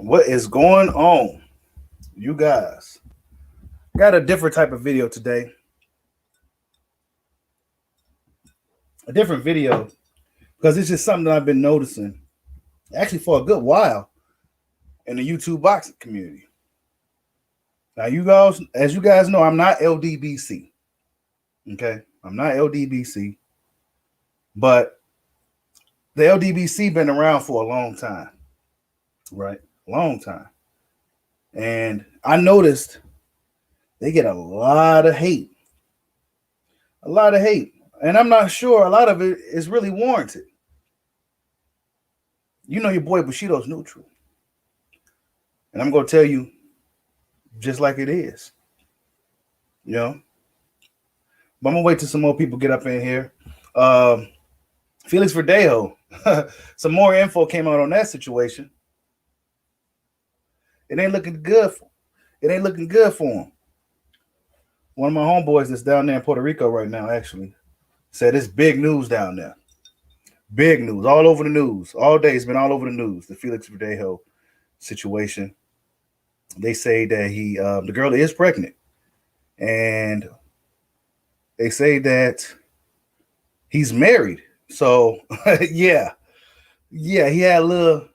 What is going on, you guys? Got a different type of video today. A different video because it's just something that I've been noticing actually for a good while in the YouTube boxing community. Now, you guys, as you guys know, I'm not LDBC. Okay, I'm not LDBC, but the LDBC been around for a long time, right? Long time. And I noticed they get a lot of hate. A lot of hate. And I'm not sure a lot of it is really warranted. You know your boy Bushido's neutral. And I'm going to tell you just like it is. You know? But I'm going to wait till some more people get up in here. Felix Verdejo. Some more info came out on that situation. It ain't looking good for him. One of my homeboys that's down there in Puerto Rico right now actually said it's big news down there. Big news. All over the news. All day it's been all over the news. The Felix Verdejo situation. They say that the girl is pregnant. And they say that he's married. So, yeah. Yeah, he had a little,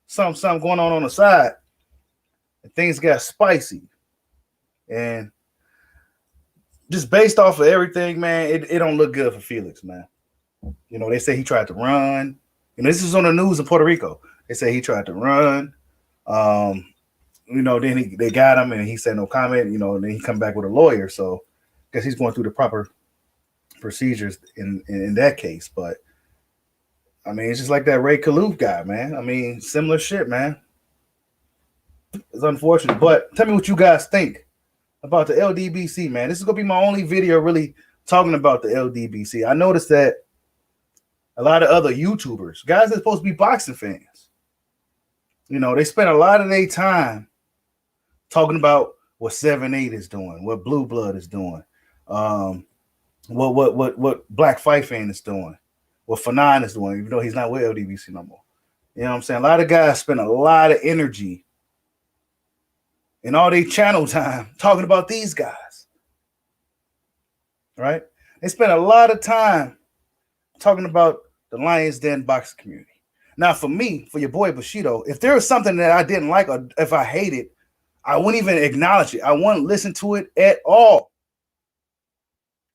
something going on the side. And things got spicy. And just based off of everything, man, it don't look good for Felix, man. They say he tried to run. This is on the news in Puerto Rico. They say he tried to run. Then they got him and he said no comment, and then he come back with a lawyer. So I guess he's going through the proper procedures in that case. But I mean, it's just like that Ray Kalouf guy, man. I mean, similar shit, man. It's unfortunate. But tell me what you guys think about the LDBC, man. This is going to be my only video really talking about the LDBC. I noticed that a lot of other YouTubers, guys that's supposed to be boxing fans, they spend a lot of their time talking about what 7-8 is doing, what Blue Blood is doing, what Black Fight Fan is doing, what Fanon is doing, even though he's not with LDBC no more. You know what I'm saying? A lot of guys spend a lot of energy and all their channel time talking about these guys, right? They spend a lot of time talking about the Lions Den boxing community. Now, for me, for your boy Bushido, if there was something that I didn't like or if I hated, I wouldn't even acknowledge it. I wouldn't listen to it at all.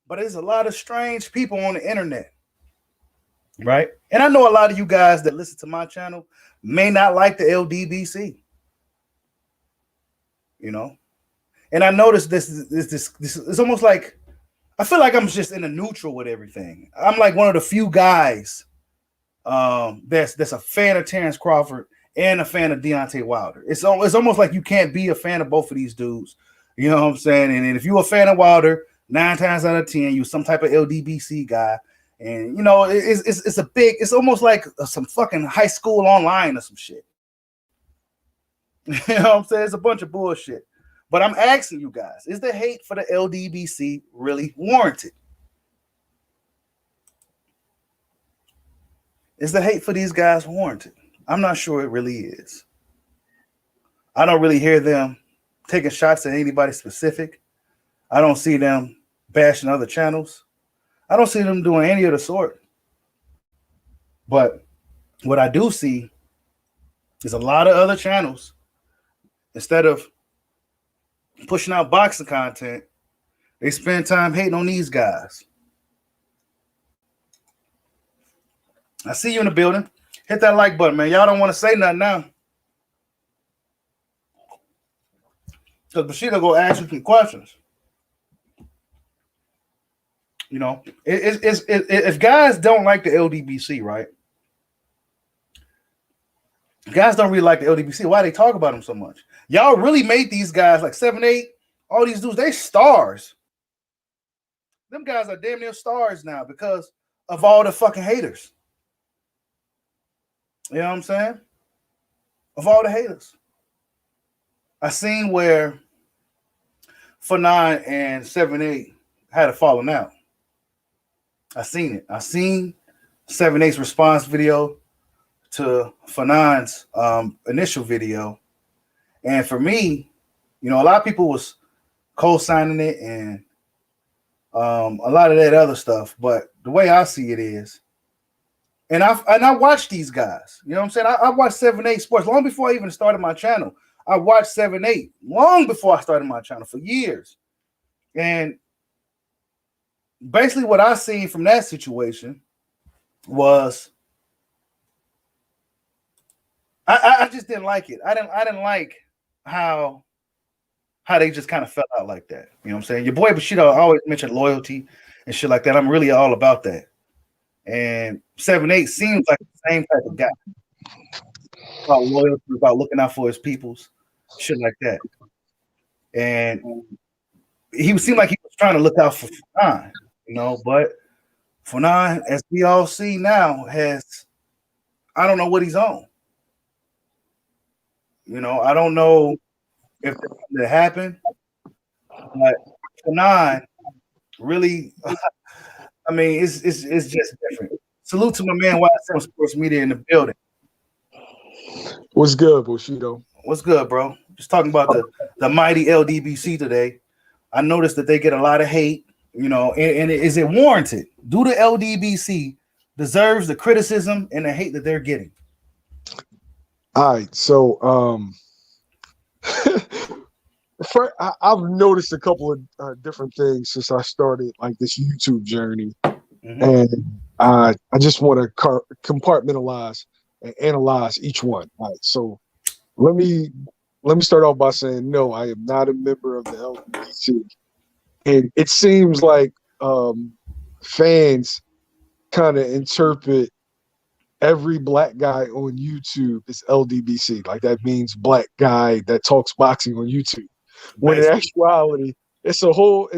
But there's a lot of strange people on the internet, right? And I know a lot of you guys that listen to my channel may not like the LDBC. And I noticed this it's almost like I feel like I'm just in a neutral with everything. I'm like one of the few guys that's a fan of Terrence Crawford and a fan of Deontay Wilder. It's almost like you can't be a fan of both of these dudes. You know what I'm saying? And if you're a fan of Wilder, 9 times out of 10, you're some type of LDBC guy. And it's almost like some fucking high school online or some shit. You know what I'm saying? It's a bunch of bullshit. But I'm asking you guys, is the hate for the LDBC really warranted? Is the hate for these guys warranted? I'm not sure it really is. I don't really hear them taking shots at anybody specific. I don't see them bashing other channels. I don't see them doing any of the sort. But what I do see is a lot of other channels, instead of pushing out boxing content, they spend time hating on these guys. I see you in the building. Hit that like button, man. Y'all don't want to say nothing now. Because Bushido go ask you some questions. If guys don't like the LDBC, right? Guys don't really like the LDBC. Why they talk about them so much? Y'all really made these guys like 7-8, all these dudes, they stars. Them guys are damn near stars now because of all the fucking haters. You know what I'm saying? Of all the haters. I seen where Fanon and 7-8 had a falling out. I seen it. I seen 7-8's response video to Fanon's initial video, and for me, you know, a lot of people was co-signing it and a lot of that other stuff. But the way I see it is, and I watch these guys. You know what I'm saying? I watched 7-8 Sports long before I even started my channel. I watched 7-8 long before I started my channel for years, and basically what I seen from that situation was I just didn't like it. I didn't like how they just kind of fell out like that. You know what I'm saying? Your boy Bushido always mentioned loyalty and shit like that. I'm really all about that. And 7-8 seems like the same type of guy. About loyalty, about looking out for his peoples, shit like that. And he seemed like he was trying to look out for Fanon, you know, but Fanon, as we all see now, I don't know what he's on. You know, I don't know if that happened, but Fanon really, I mean, it's just different. Salute to my man YSM Sports Media in the building. What's good, Bushido? What's good, bro? Just talking about the mighty LDBC today. I noticed that they get a lot of hate, you know, and is it warranted? Do the LDBC deserves the criticism and the hate that they're getting? All right, so I've noticed a couple of different things since I started like this YouTube journey, and I just want to compartmentalize and analyze each one. All right, so let me start off by saying no, I am not a member of the LDBC, and it seems like fans kind of interpret every black guy on YouTube is LDBC. Like that means black guy that talks boxing on YouTube. When in actuality, it's a whole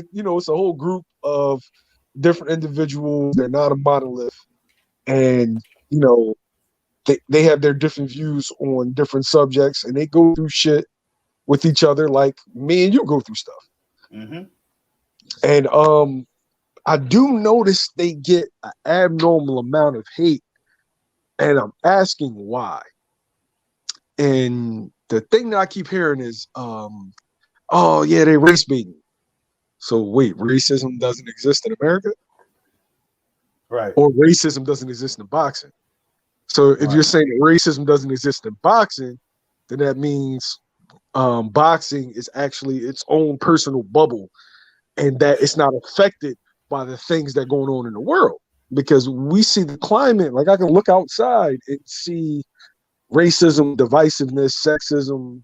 group of different individuals. They're not a monolith. And, you know, they have their different views on different subjects, and they go through shit with each other like me and you go through stuff. And I do notice they get an abnormal amount of hate, and I'm asking why. And the thing that I keep hearing is, oh yeah, they race baiting. So wait, racism doesn't exist in America? Right. Or racism doesn't exist in boxing? So if you're saying that racism doesn't exist in boxing, then that means boxing is actually its own personal bubble, and that it's not affected by the things that are going on in the world. Because we see the climate, like I can look outside and see racism, divisiveness, sexism,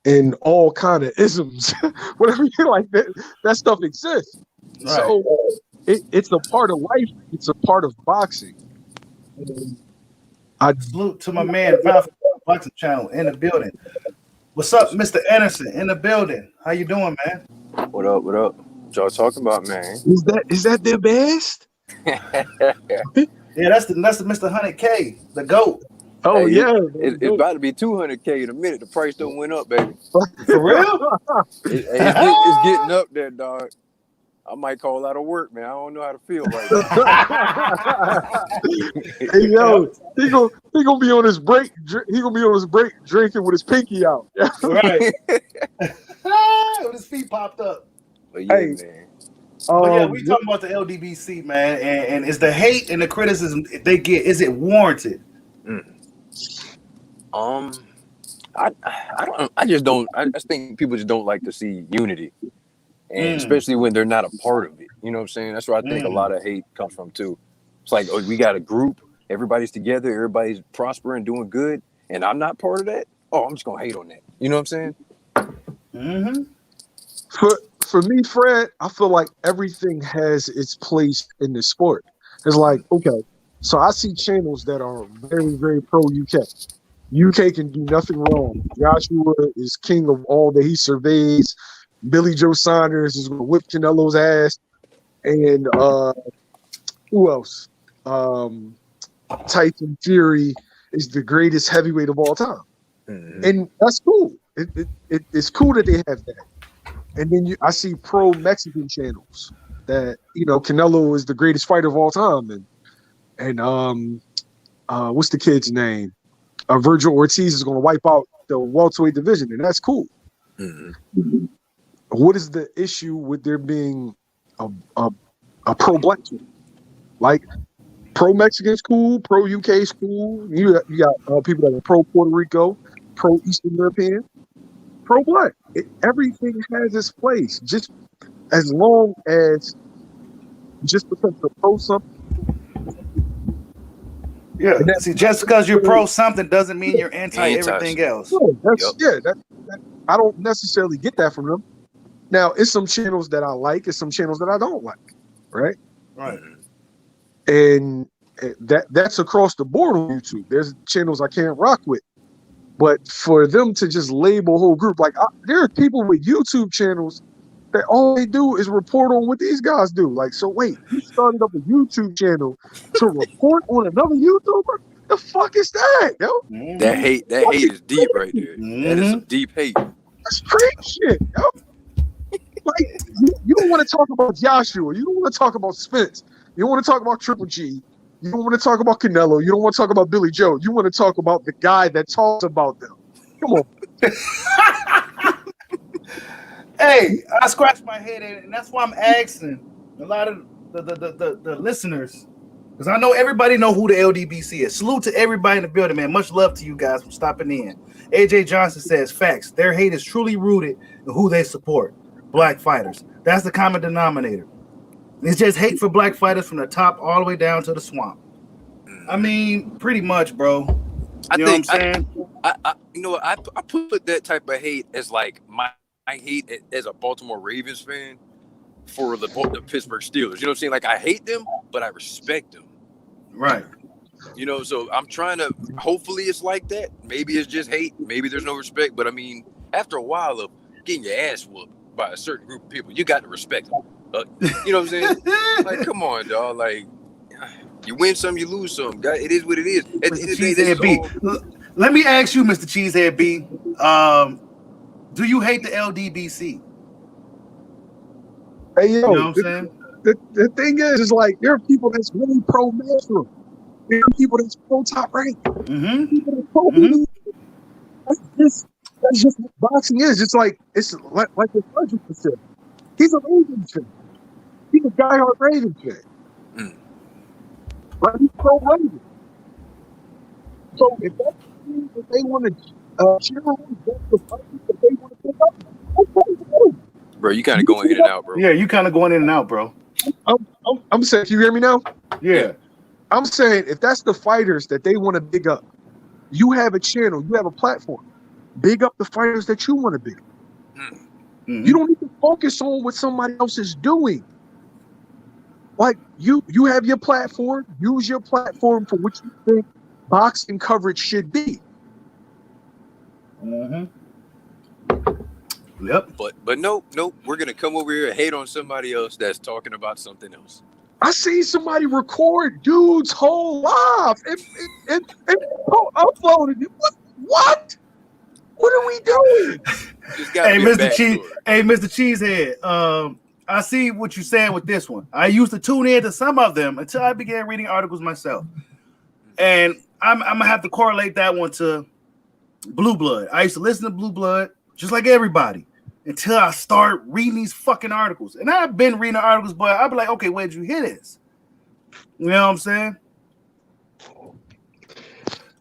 and all kind of isms. Whatever you like, that stuff exists. Right. So it's a part of life. It's a part of boxing. I salute to my man, Boxing Channel in the building. What's up, Mr. Anderson in the building? How you doing, man? What up? What up? What y'all talking about, man? Is that their best? Yeah, that's the Mr. 100K, the GOAT. Oh, hey, yeah. It's about to be 200K in a minute. The price don't went up, baby. For real? It's getting up there, dog. I might call out of work, man. I don't know how to feel right now. Hey, yo, he gonna be on his break. He gonna be on his break drinking with his pinky out. Right. With his feet popped up. But yeah, man. But yeah, we talking about the LDBC, man, and is the hate and the criticism they get, is it warranted? I just think people just don't like to see unity, and especially when they're not a part of it. You know what I'm saying? That's where I think a lot of hate comes from too. It's like, oh, we got a group, everybody's together, everybody's prospering, doing good, and I'm not part of that. Oh, I'm just gonna hate on that. You know what I'm saying? For me, Fred, I feel like everything has its place in the sport. It's like, okay, so I see channels that are very, very pro UK. UK can do nothing wrong. Joshua is king of all that he surveys. Billy Joe Saunders is going to whip Canelo's ass. And who else? Tyson Fury is the greatest heavyweight of all time. And that's cool. It's cool that they have that. And then I see pro Mexican channels that, you know, Canelo is the greatest fighter of all time. And what's the kid's name? Virgil Ortiz is going to wipe out the welterweight division, and that's cool. Mm-hmm. What is the issue with there being a pro-black team? Like, pro-Mexican's cool, pro-UK's cool. You got people that are pro-Puerto Rico, pro-Eastern European, pro-black. Everything has its place. Just as long as, just because you're pro something. Yeah. See, just because you're pro something doesn't mean you're anti everything else. I don't necessarily get that from them. Now, it's some channels that I like, it's some channels that I don't like, right? Right. And that's across the board on YouTube. There's channels I can't rock with. But for them to just label a whole group, like there are people with YouTube channels that all they do is report on what these guys do. Like, so wait, you started up a YouTube channel to report on another YouTuber? The fuck is that, yo? Mm-hmm. That hate is deep right there. Mm-hmm. That is some deep hate. That's crazy shit, yo. Like, you don't want to talk about Joshua. You don't want to talk about Spence. You don't want to talk about Triple G. You don't want to talk about Canelo. You don't want to talk about Billy Joe. You want to talk about the guy that talks about them. Come on. Hey, I scratched my head, and that's why I'm asking a lot of the listeners, because I know everybody know who the LDBC is. Salute to everybody in the building, man. Much love to you guys for stopping in. AJ Johnson says, facts. Their hate is truly rooted in who they support. Black fighters. That's the common denominator. It's just hate for black fighters from the top all the way down to the swamp. I mean, pretty much, bro. You know what I'm saying? I put that type of hate as like my hate as a Baltimore Ravens fan for the Pittsburgh Steelers. You know what I'm saying? Like, I hate them, but I respect them. Right. You know, so I'm trying to, hopefully it's like that. Maybe it's just hate. Maybe there's no respect. But I mean, after a while of getting your ass whooped by a certain group of people, you got to respect them. You know what I'm saying? Like, come on, dog. Like, you win some, you lose some. It is what it is. At the end of the day, B. Let me ask you, Mr. Cheesehead B. Do you hate the LDBC? Hey, yo, you know what I'm saying? The thing is like, there are people that's really pro-Metro. There are people that's pro-top rank. Mm-hmm. People that's pro That's just what boxing is. It's like the Sergeant said. He's a Ravens fan. He's a diehard Ravens fan. But he's pro-Ravens. So if that's if they want to cheer on, that's the fight that they want to pick up. Bro, you kind of going in and out, bro. Yeah, you kind of going in and out, bro. I'm saying, can you hear me now? Yeah. I'm saying, if that's the fighters that they want to big up, you have a channel, you have a platform. Big up the fighters that you want to big up. Mm-hmm. You don't need to focus on what somebody else is doing. Like, you have your platform, use your platform for what you think boxing coverage should be. Mm-hmm. Yep. But nope. We're gonna come over here and hate on somebody else that's talking about something else. I seen somebody record dude's whole live and uploaded it. What? What are we doing? Hey, Mr. Cheesehead. I see what you're saying with this one. I used to tune in to some of them until I began reading articles myself, and I'm gonna have to correlate that one to Blue Blood. I used to listen to Blue Blood just like everybody until I start reading these fucking articles. And I've been reading the articles, but I'll be like, okay, where did you hear this? You know what I'm saying?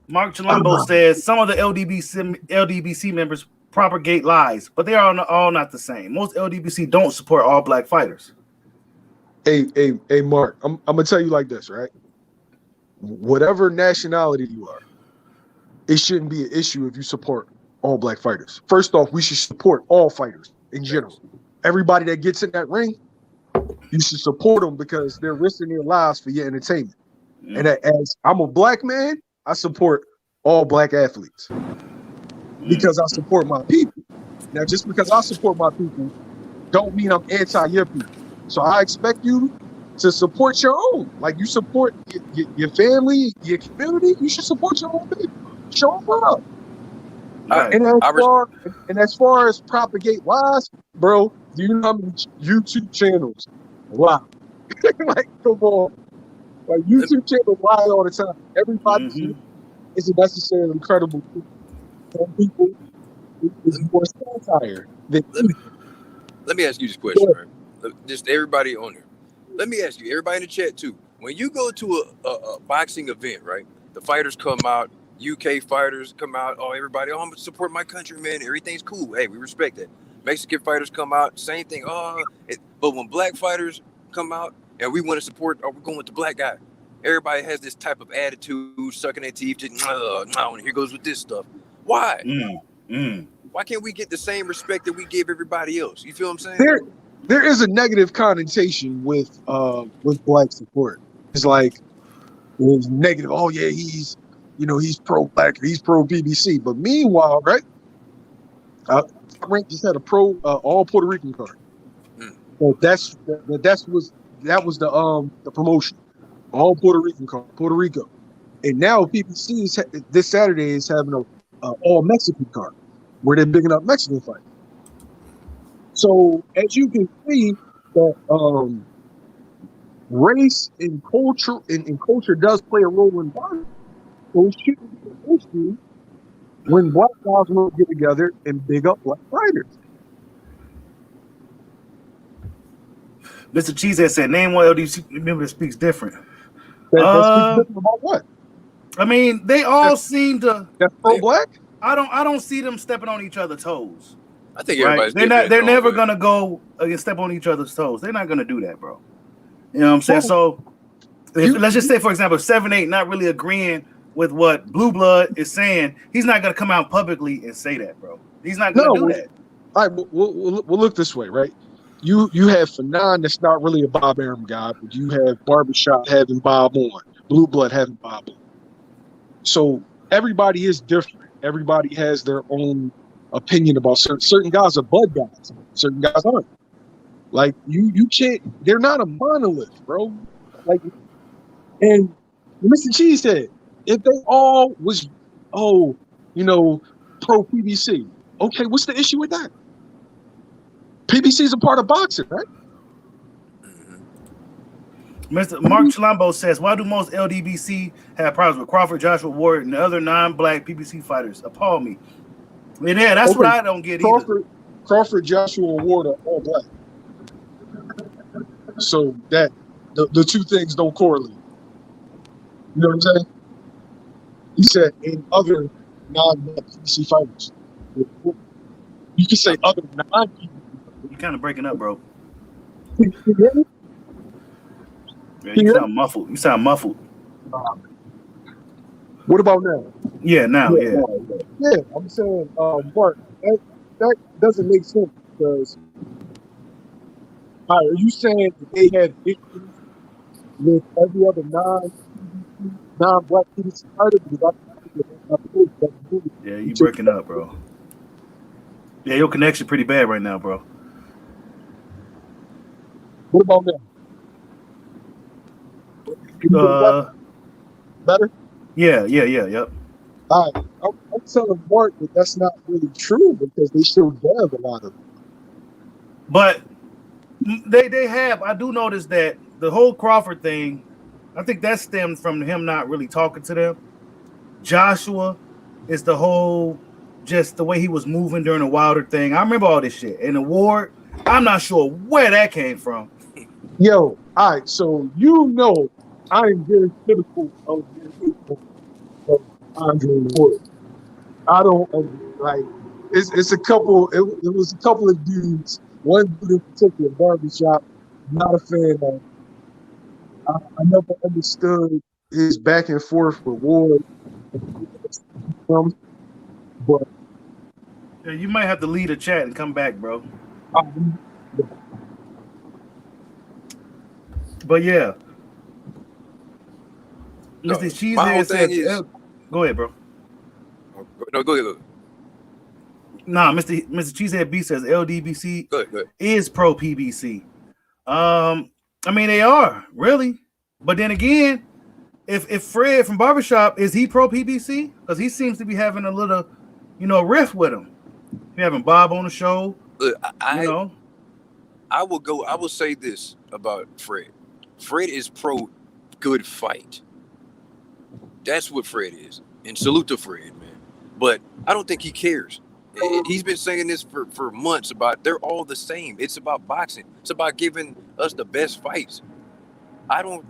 Mark Chilombo says some of the LDBC members propagate lies, but they are all not the same. Most LDBC don't support all black fighters. Hey, Mark, I'm gonna tell you like this, right? Whatever nationality you are, it shouldn't be an issue if you support all black fighters. First off, we should support all fighters in general. Everybody that gets in that ring, you should support them because they're risking their lives for your entertainment. Mm-hmm. And as I'm a black man, I support all black athletes because I support my people. Now, just because I support my people don't mean I'm anti your people. So I expect you to support your own. Like, you support your family, your community, you should support your own people. Show them love. And as far as propagate lies, bro, do you know how many YouTube channels? Wow. Like, come on. Like YouTube channel lie all the time. Everybody's isn't necessarily credible. Some people is more satire than let me ask you this question, right? Just everybody on here. Let me ask you, everybody in the chat too. When you go to a boxing event, right? The fighters come out, UK fighters come out. Oh, everybody, I'm gonna support my country, man. Everything's cool. Hey, we respect that. Mexican fighters come out, same thing. But when black fighters come out and we want to support, we're going with the black guy. Everybody has this type of attitude, sucking their teeth, just and here goes with this stuff. Why? Why can't we get the same respect that we give everybody else? You feel what I'm saying? There is a negative connotation with black support. It's like it's negative. Oh yeah, he's pro black, he's pro BBC. But meanwhile, right? Frank just had a all Puerto Rican card. So that was the promotion. All Puerto Rican card, Puerto Rico. And now PBC this Saturday is having a all Mexican card where they're bigging up Mexican fighters. So as you can see, that race and culture does play a role in boxing. So it shouldn't be an issue when black guys want to get together and big up black fighters. Mr. Cheesehead said, "Name one LDBC member that speaks different." That speaks different about what? I mean, they all seem to. That's pro black. I don't see them stepping on each other's toes. I think everybody's They're never gonna go and step on each other's toes. They're not gonna do that, bro. You know what I'm saying? So let's just say, for example, 7-8 not really agreeing with what Blue Blood is saying. He's not gonna come out publicly and say that, bro. He's not gonna do that. All right, we'll look this way, right? You have Fanon that's not really a Bob Arum guy, but you have Barbershop having Bob on, Blue Blood having Bob on. So everybody is different. Everybody has their own opinion about certain guys are bud guys, certain guys aren't. Like you can't. They're not a monolith, bro. Like, and Mr. Cheese said, if they all was pro PBC, okay, what's the issue with that? PBC is a part of boxing, right? Mr. Mark Chilombo says, "Why do most LDBC have problems with Crawford, Joshua Ward, and the other non-black PBC fighters? Appall me." And yeah, that's what I don't get either. Crawford, Joshua, and Ward are all black. So that the two things don't correlate. You know what I'm saying? He said in other non-black PBC fighters. You can say other non-PBC. You're kind of breaking up, bro. Can you hear me? Yeah, you sound muffled. You sound muffled. What about now? Yeah, now, yeah. Yeah, I'm saying, Bart, that doesn't make sense because, are you saying that they have issues with every other non-black PBC fighter? Yeah, you breaking up, bro. Yeah, your connection pretty bad right now, bro. What about now? Better? Yeah, yep. All right. I'm telling Mark that that's not really true because they still have a lot of them. But they have. I do notice that the whole Crawford thing, I think that stemmed from him not really talking to them. Joshua is the whole, just the way he was moving during the Wilder thing. I remember all this shit. And the Ward, I'm not sure where that came from. Yo, all right. So I'm very critical of Andre Ward. I don't like. It's a couple. It was a couple of dudes. One dude in particular, Barbershop. Not a fan of. I never understood his back and forth with Ward. But yeah, you might have to leave the chat and come back, bro. But yeah. Mr. Cheesehead says, go ahead, bro. No, go ahead. Nah, Mr. Cheesehead B says LDBC is pro PBC. I mean, they are, really. But then again, if Fred from Barbershop, is he pro PBC? Because he seems to be having a little, riff with him. He having Bob on the show. Look, I will say this about Fred. Fred is pro good fight. That's what Fred is. And salute to Fred, man. But I don't think he cares. He's been saying this for months about they're all the same. It's about boxing. It's about giving us the best fights. I don't,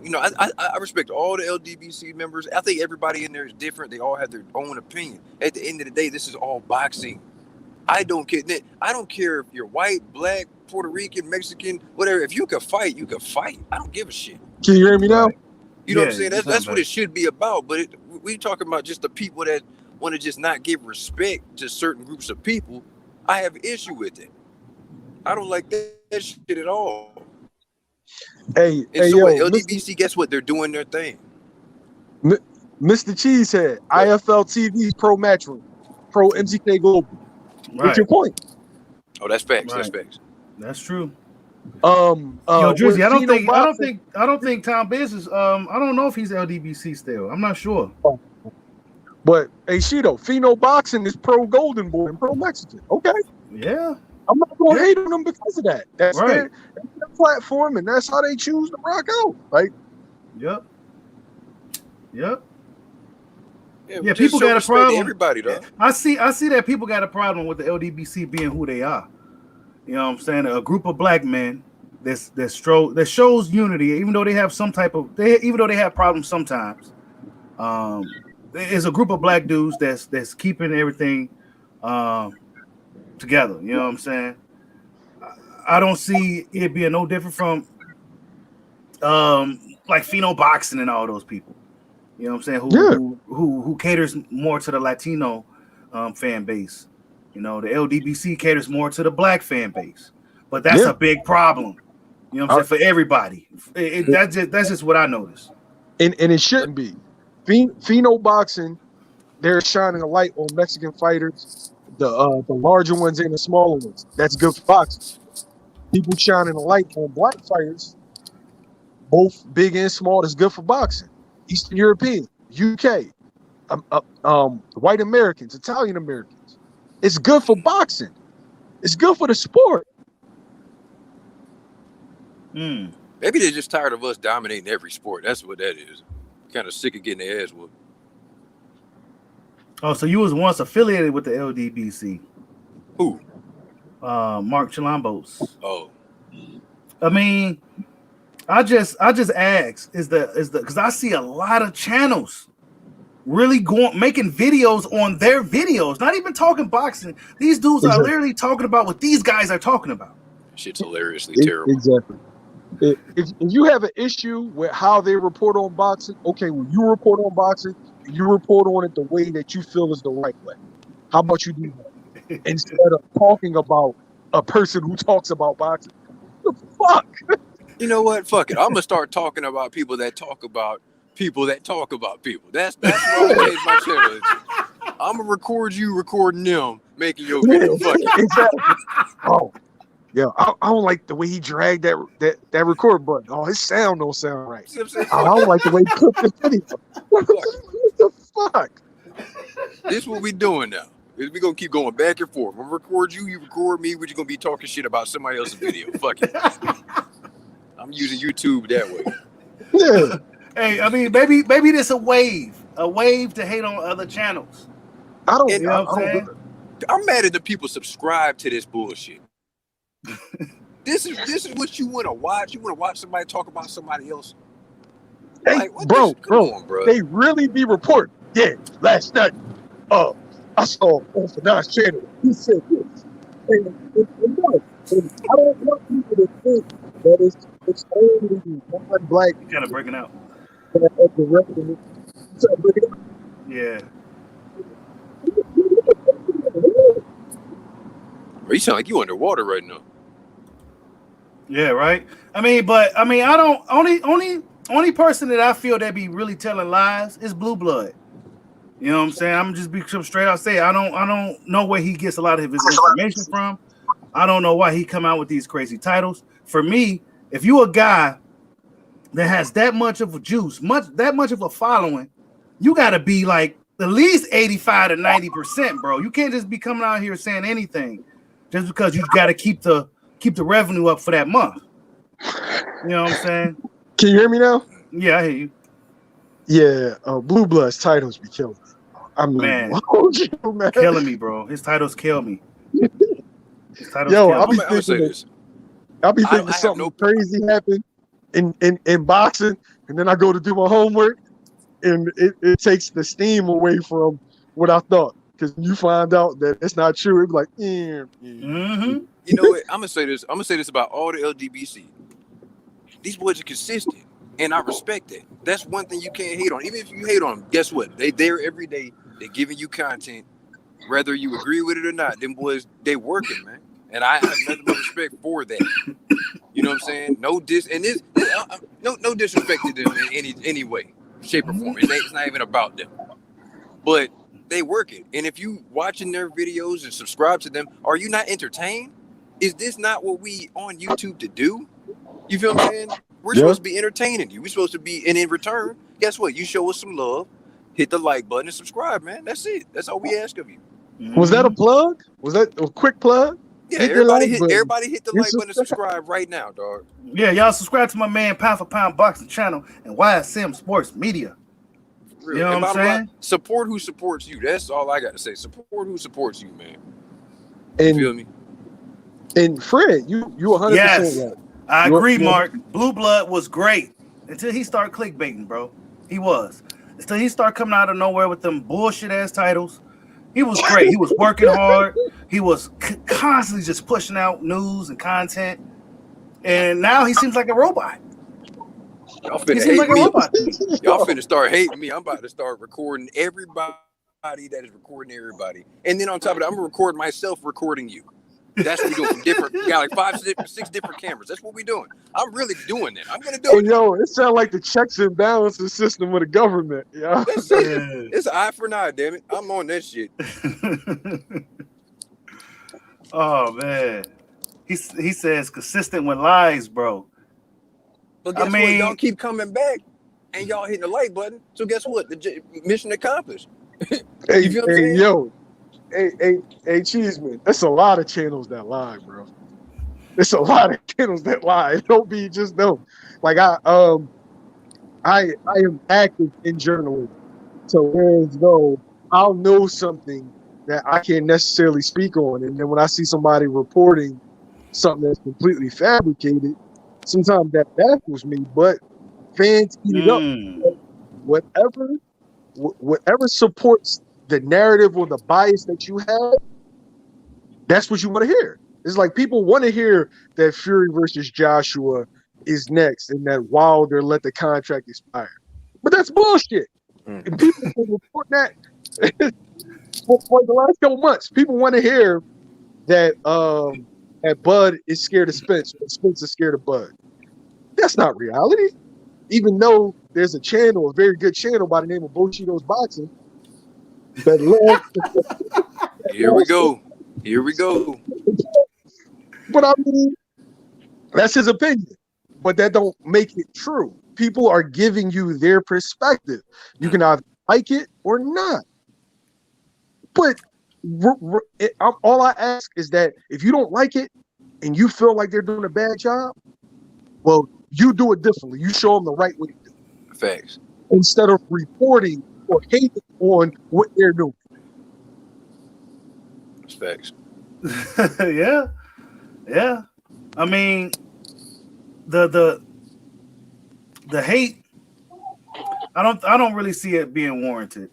I respect all the LDBC members. I think everybody in there is different. They all have their own opinion. At the end of the day, this is all boxing. I don't care. I don't care if you're white, black, Puerto Rican, Mexican, whatever. If you can fight, you can fight. I don't give a shit. Can you hear me now? You know what I'm saying? That's what it should be about. But we talking about just the people that want to just not give respect to certain groups of people. I have an issue with it. I don't like that shit at all. Hey, LDBC, guess what? They're doing their thing. Mr. Cheesehead, IFL TV, pro Matchroom, pro MCK Global. Right. What's your point? Oh, that's facts. Right. That's facts. That's true. Yo, Drizzy, I don't think Tom Biz is. I don't know if he's LDBC still. I'm not sure. But hey, Shido, Pheno Boxing is pro Golden Boy and pro Mexican. Okay. Yeah. I'm not going to hate on them because of that. That's right. their platform, and that's how they choose to rock out. Like, yep. Yeah, people got a problem. Everybody, though. I see that people got a problem with the LDBC being who they are. You know what I'm saying? A group of black men that shows unity, even though they have they have problems sometimes. It's a group of black dudes that's keeping everything together. You know what I'm saying? I don't see it being no different from like Pheno Boxing and all those people. You know what I'm saying? Who caters more to the Latino fan base. You know, the LDBC caters more to the black fan base. But that's a big problem. You know what I'm saying? For everybody. That's just what I noticed. And it shouldn't be. Pheno Boxing, they're shining a light on Mexican fighters, the larger ones and the smaller ones. That's good for boxing. People shining a light on black fighters, both big and small, that's good for boxing. Eastern European, UK, white Americans, Italian Americans. It's good for boxing. It's good for the sport. Maybe they're just tired of us dominating every sport. That's what that is. Kind of sick of getting their ass whooped. Oh, so you was once affiliated with the LDBC? Who? Mark Chilambos. Oh, I mean, I just asked because I see a lot of channels really making videos on their videos, not even talking boxing. These dudes are literally talking about what these guys are talking about. Shit's hilariously terrible. Exactly. If you have an issue with how they report on boxing, okay, when you report on boxing, you report on it the way that you feel is the right way. How about you do that instead of talking about a person who talks about boxing? What the fuck? You know what? Fuck it. I'm gonna start talking about people that talk about people that talk about people. That's what I changed my channel. I'm gonna record you recording them making your video. Fuck it. Exactly. Oh. Yeah, I don't like the way he dragged that record button. Oh, his sound don't sound right. I don't like the way he clipped the video. What the fuck? This is what we doing now. We gonna keep going back and forth. I'm gonna record you, you record me. We're just gonna be talking shit about somebody else's video. Fuck it. I'm using YouTube that way. Yeah. Hey, I mean, maybe this a wave to hate on other channels. I don't. You know what I'm saying? I'm mad at the people subscribe to this bullshit. This is what you want to watch. You want to watch somebody talk about somebody else. Hey, like, bro, bro, they really be reporting. Yeah, last night, I saw on Fanaz's channel. He said this. And I don't want people to think that it's only non-black. You're kind of breaking out. Yeah. You sound like you underwater right now. Yeah, right. I mean, I don't only person that I feel that be really telling lies is Blue Blood. You know what I'm saying? I'm just be straight out say I don't know where he gets a lot of his information from. I don't know why he come out with these crazy titles. For me, if you a guy that has that much of a juice, that much of a following, you got to be like at least 85 to 90%, bro. You can't just be coming out here saying anything just because you got to keep the revenue up for that month. You know what I'm saying? Can you hear me now? Yeah, I hear you. Yeah, Blue Bloods titles be killing. I'm not Man. gonna hold you, man. Killing me, bro. His titles kill me. His titles Yo, kill I'll me. be I'm gonna say thinking, this. I'll be I thinking have something no. crazy happened in boxing, and then I go to do my homework, and it takes the steam away from what I thought. Because you find out that it's not true, it's like, Mm-hmm. You know what? I'm gonna say this. I'm gonna say this about all the LDBC. These boys are consistent, and I respect that. That's one thing you can't hate on. Even if you hate on them, guess what? They there every day. They're giving you content, whether you agree with it or not. Them boys, they working, man. And I have nothing but respect for that. You know what I'm saying? No no disrespect to them in any way, shape, or form. It's not even about them. But they work it. And if you watching their videos and subscribe to them, are you not entertained? Is this not what we on YouTube to do? You feel what I'm saying? We're yeah. supposed to be entertaining you. We're supposed to be, and in return, guess what? You show us some love, hit the like button and subscribe, man. That's it. That's all we ask of you. Was that a plug? Was that a quick plug? Yeah, Hit the like button. everybody hit the like button and subscribe right now, dog. Yeah, y'all subscribe to my man Pound for Pound Boxing channel and YSM Sports Media. Real. You know what I'm saying? Support who supports you. That's all I got to say. Support who supports you, man. And, You feel me? And Fred, you 100% Yes. right. I agree, Mark. Blue Blood was great until he started clickbaiting, bro. He was. Until he started coming out of nowhere with them bullshit ass titles. He was great. He was working hard. He was constantly just pushing out news and content. And now he seems like a robot. Y'all He finna seems hate like a me. robot to me. Y'all finna start hating me. I'm about to start recording everybody that is recording everybody. And then on top of that, I'm gonna record myself recording you. That's what we doing from different. We got like 5, 6 different cameras. That's what we doing. I'm really doing that. I'm gonna do it. Yo, it sounds like the checks and balances system of the government. Yeah. That's it. It's an eye for an eye, damn it. I'm on that shit. Oh man. He says consistent with lies, bro. But guess what? Y'all keep coming back and y'all hitting the like button. So guess what? The mission accomplished. Hey, You feel what I'm saying? yo. Hey, Cheeseman, that's a lot of channels that lie, bro. It's a lot of channels that lie. Don't be just them. Like I am active in journalism. So whereas though I'll know something that I can't necessarily speak on, and then when I see somebody reporting something that's completely fabricated, sometimes that baffles me. But fans eat it up. Whatever supports the narrative or the bias that you have, that's what you want to hear. It's like people want to hear that Fury versus Joshua is next and that Wilder let the contract expire. But that's bullshit. And people will report that for the last couple months. People want to hear that that Bud is scared of Spence, or Spence is scared of Bud. That's not reality. Even though there's a channel, a very good channel by the name of Bushido's Boxing, that love. Here we go. Here we go. But I mean, that's his opinion. But that don't make it true. People are giving you their perspective. You can either like it or not. But all I ask is that if you don't like it and you feel like they're doing a bad job, well, you do it differently. You show them the right way to do it. Facts. Instead of reporting or hating on what they're doing. Facts. Yeah. I mean, the hate, I don't really see it being warranted.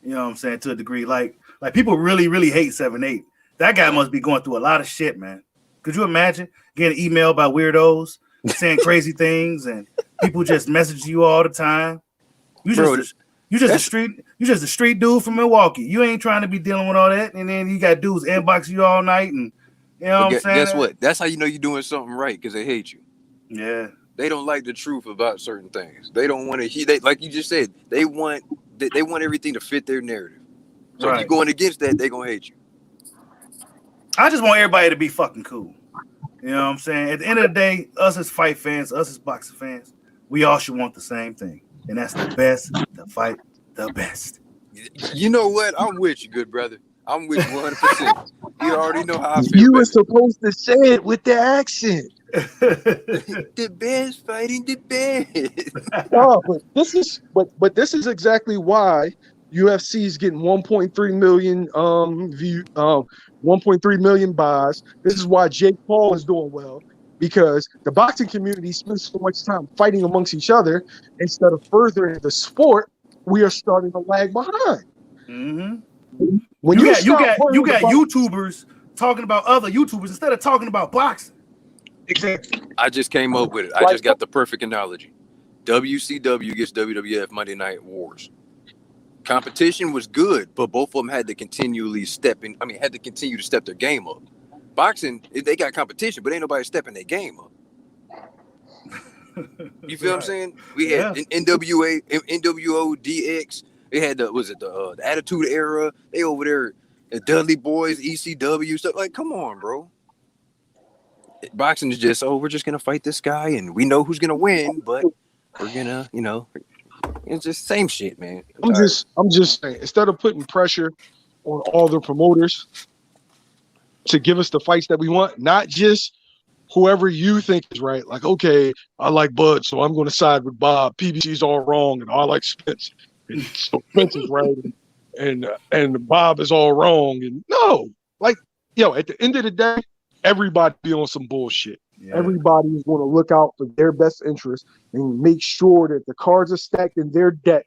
You know what I'm saying? To a degree, like people really hate 7-8. That guy must be going through a lot of shit, man. Could you imagine getting emailed by weirdos saying crazy things and people just message you all the time? You just a street dude from Milwaukee. You ain't trying to be dealing with all that, and then you got dudes inbox you all night, and you know what I'm saying? Guess what? That's how you know you're doing something right, because they hate you. Yeah. They don't like the truth about certain things. They don't want to hear. Like you just said, they want everything to fit their narrative. So if you're going against that, they're gonna hate you. I just want everybody to be fucking cool. You know what I'm saying? At the end of the day, us as fight fans, us as boxing fans, we all should want the same thing. And that's the best to fight the best. You know what? I'm with you, good brother. I'm with you 100%. You already know how I feel. You were supposed to say it with the accent. The best fighting the best. No, but this is exactly why UFC is getting 1.3 million 1.3 million buys. This is why Jake Paul is doing well, because the boxing community spends so much time fighting amongst each other instead of furthering the sport. We are starting to lag behind. Mm-hmm. When you got about, YouTubers talking about other YouTubers instead of talking about boxing. Exactly. I just came up with it. I just got the perfect analogy. WCW against WWF Monday Night Wars. Competition was good, but both of them had to continually had to continue to step their game up. Boxing, they got competition, but ain't nobody stepping their game up. You feel what I'm saying? We had NWA, NWO, DX. They had the Attitude Era. They over there, the Dudley Boys, ECW stuff. Like, come on, bro. Boxing is just, we're just gonna fight this guy, and we know who's gonna win, but we're gonna, it's just same shit, man. I'm just saying, instead of putting pressure on all the promoters to give us the fights that we want, not just whoever you think is right. Like, okay, I like Bud, so I'm going to side with Bob. PBC's all wrong, and I like Spence. And so Spence is right, and Bob is all wrong. And no, like, at the end of the day, everybody be on some bullshit. Yeah. Everybody is going to look out for their best interest and make sure that the cards are stacked in their deck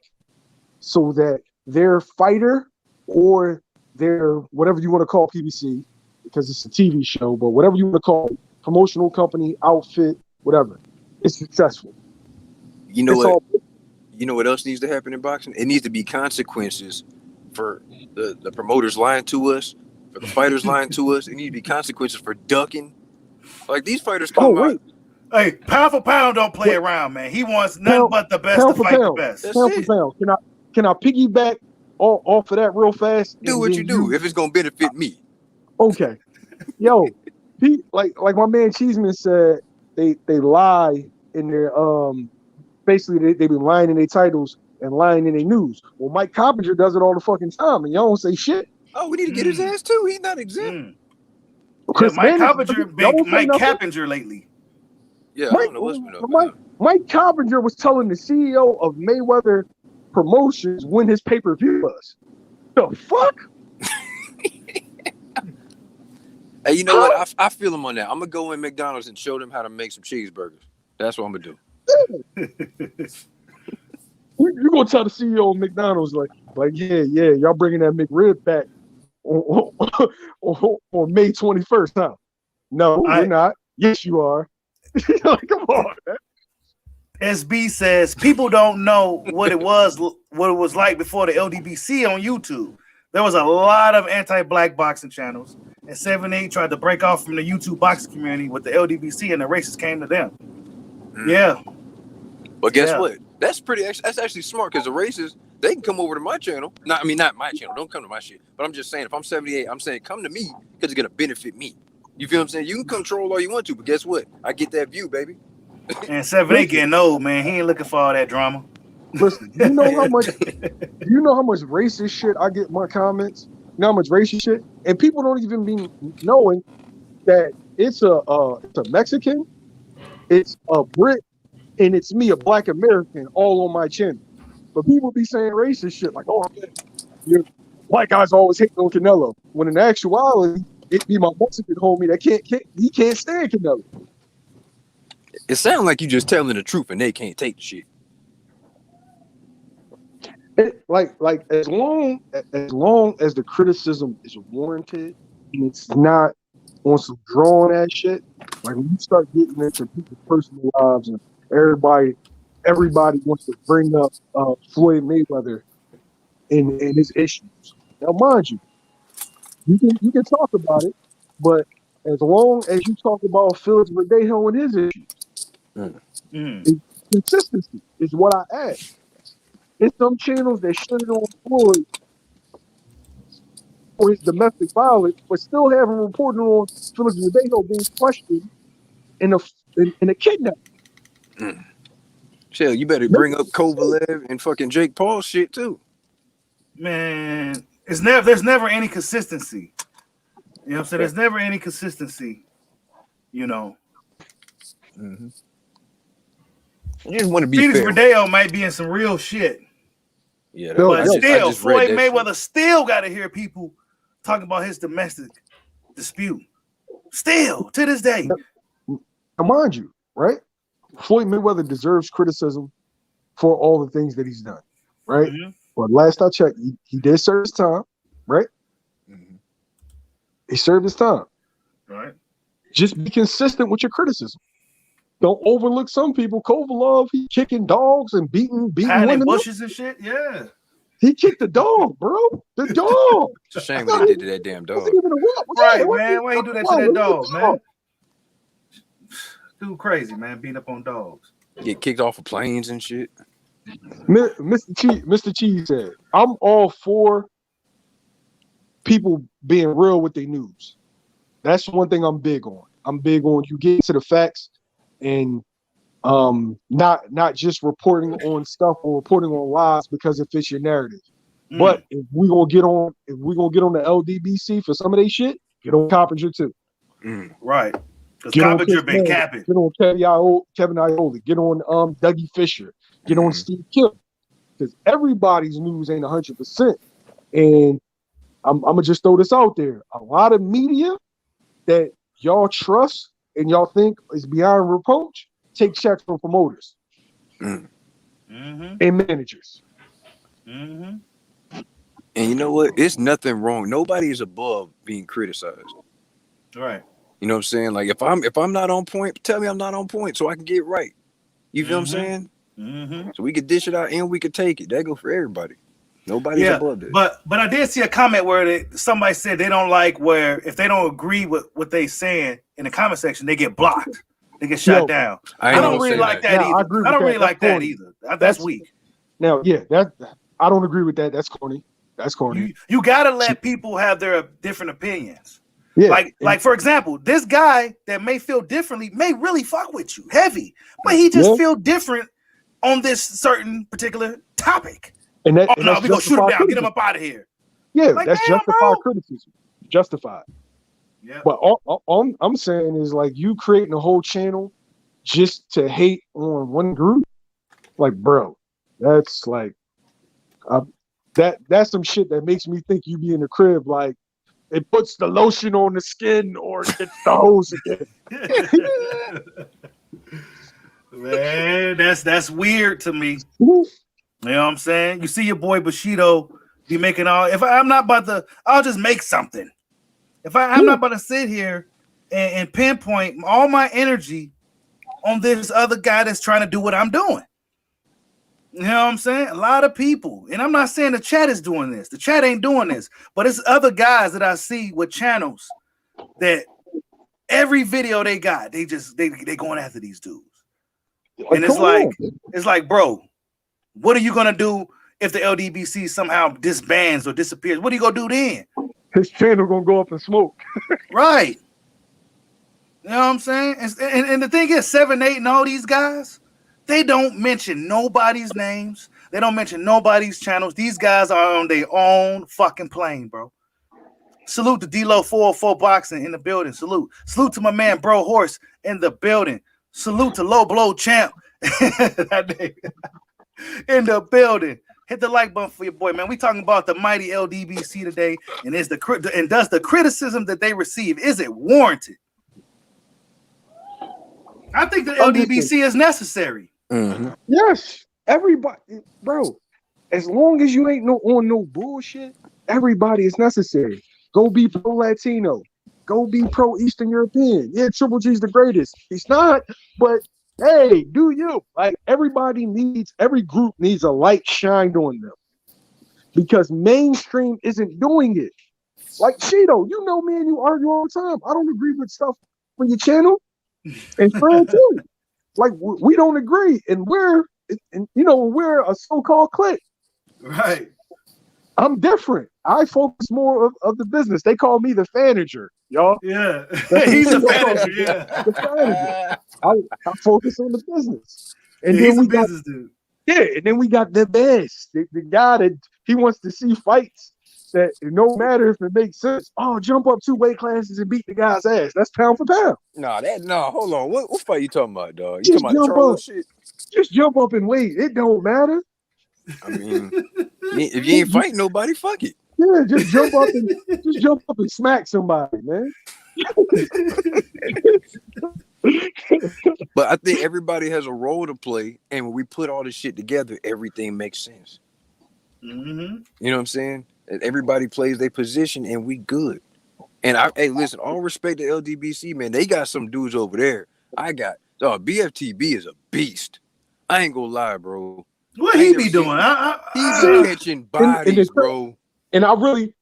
so that their fighter or their, whatever you want to call PBC, because it's a TV show, but whatever you want to call it, promotional company, outfit, whatever, is successful. You know what else needs to happen in boxing? It needs to be consequences for the promoters lying to us, for the fighters lying to us. It needs to be consequences for ducking. Like, these fighters come out. Hey, pound for pound don't play around, man. He wants nothing but the best to fight the best. Pound for pound. Can I piggyback off of that real fast? Do what you do if it's gonna benefit me. Okay. Yo, like my man Cheeseman said, they lie in their basically they be lying in their titles and lying in their news. Well, Mike Coppinger does it all the fucking time, and y'all don't say shit. Oh, we need to get his ass too. He's not exempt. Mike Coppinger been Mike Coppinger lately. Yeah, I don't know what's been up. Mike Coppinger was telling the CEO of Mayweather Promotions when his pay-per-view was. The fuck? Hey, you know what? I feel him on that. I'm gonna go in McDonald's and show them how to make some cheeseburgers. That's what I'm gonna do. You're gonna tell the CEO of McDonald's like, yeah, y'all bringing that McRib back on May 21st, huh? No, we're not. Yes, you are. Like, come on, man. SB says people don't know what it was like before the LDBC on YouTube. There was a lot of anti-black boxing channels, and 7-8 tried to break off from the YouTube boxing community with the LDBC, and the racists came to them. Yeah. But guess what? That's actually smart, because the racists, they can come over to my channel. Not my channel. Don't come to my shit. But I'm just saying, if I'm 78, I'm saying come to me because it's gonna benefit me. You feel what I'm saying? You can control all you want to, but guess what? I get that view, baby. And 7-8 getting old, man. He ain't looking for all that drama. Listen, you know how much racist shit I get in my comments? You know how much racist shit? And people don't even be knowing that it's a Mexican, it's a Brit, and it's me, a Black American, all on my channel. But people be saying racist shit like, oh, man, white guys always hating on Canelo. When in actuality, it be my Mexican homie that can't stand Canelo. It sounds like you just telling the truth and they can't take the shit. Like as long as the criticism is warranted and it's not on some drawn ass shit, like when you start getting into people's personal lives and everybody wants to bring up Floyd Mayweather and his issues. Now, mind you, you can talk about it, but as long as you talk about Felix Verdejo and his issues, consistency is what I ask. It's some channels that shit on Floyd for his domestic violence, but still haven't reported on Felix Verdejo being questioned in a kidnapping. Chill, you better bring up Kovalev and fucking Jake Paul shit too. Man, there's never any consistency. You know what I'm saying? There's never any consistency. You know. Mm-hmm. You just want to be Felix fair. Verdejo might be in some real shit. Yeah, but still, Floyd Mayweather Mayweather still got to hear people talking about his domestic dispute. Still, to this day. Now, mind you, right? Floyd Mayweather deserves criticism for all the things that he's done, right? Mm-hmm. But last I checked, he did serve his time, right? Mm-hmm. He served his time. Right. Just be consistent with your criticism. Don't overlook some people. Kovalov, he kicking dogs and beating women. Bushes and shit. Yeah. He kicked the dog, bro. The dog. It's a shame what he did to that damn dog. Right, man. Why you do that to that dog, man? Dude crazy, man. Beating up on dogs. Get kicked off of planes and shit. Mr. Cheese said, I'm all for people being real with their news. That's one thing I'm big on. I'm big on you getting to the facts and not just reporting on stuff or reporting on lies because it fits your narrative. But if we're gonna get on the LDBC for some of they shit, get on Coppinger too. Right. Because Coppinger been capping. Get on Kevin Ioli. Get on Dougie Fisher. Get on Steve Kim. Because everybody's news ain't 100%. And I'm gonna just throw this out there. A lot of media that y'all trust and y'all think is beyond reproach take checks from promoters and managers. Mm-hmm. And you know what? It's nothing wrong. Nobody is above being criticized. Right. You know what I'm saying? Like if I'm not on point, tell me I'm not on point so I can get right. You feel what I'm saying? Mm-hmm. So we could dish it out and we could take it. That go for everybody. Nobody's above that. But I did see a comment where somebody said they don't like where if they don't agree with what they saying in the comment section, they get blocked. They get shut down. I don't really like that either. I don't really like that either. That's weak. Now, I don't agree with that. That's corny. That's corny. You gotta let people have their different opinions. Yeah. Like for example, this guy that may feel differently may really fuck with you heavy, but he just feel different on this certain particular topic. And we gonna shoot him down, get him up out of here. Yeah, that's justified criticism. Justified. Yeah. But all I'm saying is like you creating a whole channel just to hate on one group, like bro, that's like that's some shit that makes me think you be in the crib like it puts the lotion on the skin or it gets the hose again. Man, that's weird to me. You know what I'm saying? You see your boy Bushido be making I'll just make something. If I'm not about to sit here and pinpoint all my energy on this other guy that's trying to do what I'm doing. You know what I'm saying? A lot of people, and I'm not saying the chat is doing this. The chat ain't doing this, but it's other guys that I see with channels that every video they got, they going after these dudes. And it's like, bro, what are you gonna do if the LDBC somehow disbands or disappears? What are you gonna do then? His channel gonna go up in smoke. Right. You know what I'm saying? And the thing is, 7, 8, and all these guys, they don't mention nobody's names. They don't mention nobody's channels. These guys are on their own fucking plane, bro. Salute to D-Lo 404 Boxing in the building. Salute to my man Bro Horse in the building. Salute to Low Blow Champ in the building. Hit the like button for your boy, man. We talking about the mighty LDBC today, and does the criticism that they receive, is it warranted? I think the LDBC is necessary. Mm-hmm. Yes, everybody, bro. As long as you ain't on no bullshit, everybody is necessary. Go be pro Latino. Go be pro Eastern European. Yeah, Triple G's the greatest. He's not, but hey, do you? Like every group needs a light shined on them because mainstream isn't doing it. Like Cheeto, you know me and you argue all the time. I don't agree with stuff on your channel, and Fred too. Like we don't agree, and we're a so-called clique. Right. I'm different. I focus more of the business. They call me the fanager, y'all. Yeah, he's a manager. Yeah, the manager. I focus on the business, and yeah, then he's we a business dude. Yeah, and then we got the best, the guy that he wants to see fights that no matter if it makes sense. Oh, jump up 2 weight classes and beat the guy's ass. That's pound for pound. Hold on. What fight you talking about, dog? You Just talking about jump Charlo up. shit? Just jump up and wait. It don't matter. I mean, if you ain't fighting nobody, fuck it. Yeah, just jump up and smack somebody, man. But I think everybody has a role to play, and when we put all this shit together, everything makes sense. Mm-hmm. You know what I'm saying? Everybody plays their position, and we good. And hey, listen, all respect to LDBC, man. They got some dudes over there. BFTB is a beast. I ain't gonna lie, bro. What he be doing? He be catching bodies, bro. And I really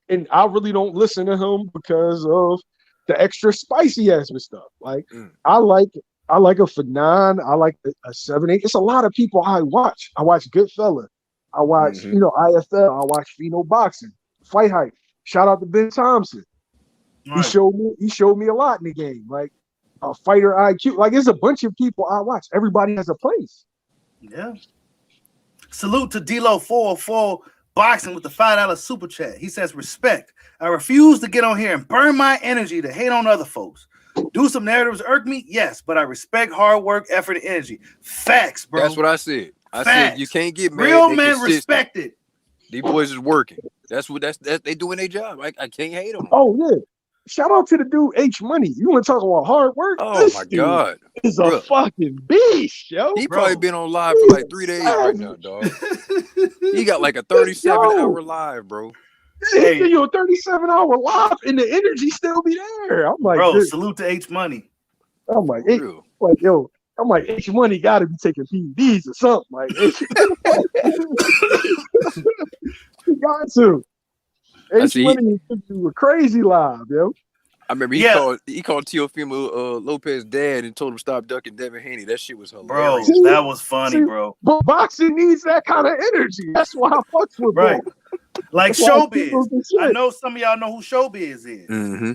don't listen to him because of the extra spicy ass stuff. Like I like a Fanon, I like a 7-8. It's a lot of people I watch. I watch Goodfella. I watch, IFL. I watch Pheno Boxing, Fight Hype. Shout out to Ben Thompson. Right. He showed me a lot in the game. Like a Fighter IQ. Like there's a bunch of people I watch. Everybody has a place. Yeah. Salute to D-Lo 404 Boxing with the $5 super chat. He says, respect. I refuse to get on here and burn my energy to hate on other folks. Do some narratives irk me? Yes, but I respect hard work, effort, and energy. Facts, bro. That's what I said. I said you can't get mad. Real men respect it. These boys is working. That's they doing their job. I can't hate them. Oh yeah. Shout out to the dude H Money. You want to talk about hard work? Oh my God. He's a fucking beast, yo. He probably been on live for like 3 days right now, dog. He got like a 37-hour live, bro. Hey, you a 37-hour live and the energy still be there. I'm like, bro, salute to H Money. I'm like, H Money gotta be taking PEDs or something. Like he got to. H Money do a crazy live, yo. I remember he called Teofimo Lopez dad and told him stop ducking Devin Haney. That shit was hilarious. Bro, that was funny, bro. But boxing needs that kind of energy. That's why I fucks with right. Bro. Like Showbiz. I know some of y'all know who Showbiz is. Mm-hmm.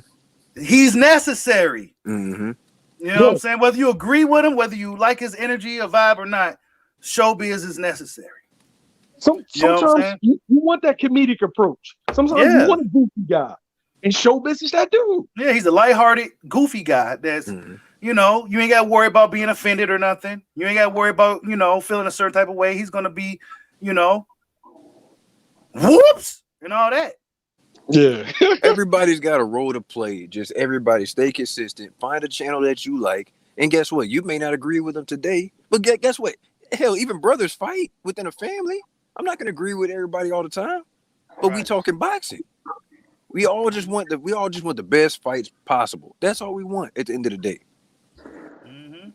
He's necessary. Mm-hmm. You know what I'm saying? Whether you agree with him, whether you like his energy or vibe or not, Showbiz is necessary. Sometimes you want that comedic approach. Sometimes you want a goofy guy. And Showbiz is that dude. Yeah, he's a lighthearted, goofy guy that's, you ain't got to worry about being offended or nothing. You ain't got to worry about, feeling a certain type of way. He's going to be, whoops, and all that. Yeah. Everybody's got a role to play. Just everybody stay consistent. Find a channel that you like. And guess what? You may not agree with them today, but guess what? Hell, even brothers fight within a family. I'm not going to agree with everybody all the time, but we talking boxing. We all just want the best fights possible. That's all we want at the end of the day. Mm-hmm.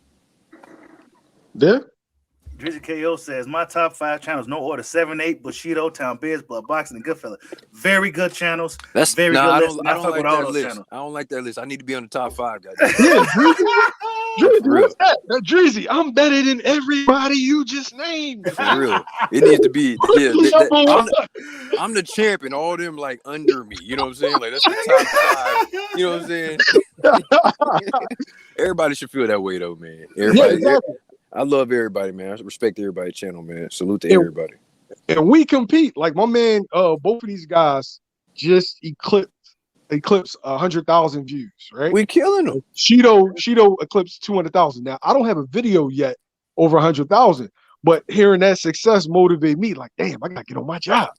Yeah. Drizzy KO says, my top 5 channels, no order, 7-8, Bushido, Town Bears, Blood Boxing, and Goodfella. Very good channels. That's very good I list. don't like that list. I don't like that list. I need to be on the top 5, guys. Yeah, Drizzy, what's that? Drizzy, I'm better than everybody you just named. For real. It needs to be, I'm the champ and all them like under me. You know what I'm saying? Like that's the top 5. You know what I'm saying? Everybody should feel that way though, man. Everybody. Yeah, exactly. I love everybody, man. I respect everybody's channel, man. Salute to everybody. And we compete. Like my man, both of these guys just eclipsed 100,000 views, right? We killing them. Shido eclipsed 200,000. Now I don't have a video yet over 100,000, but hearing that success motivate me. Like, damn, I gotta get on my job.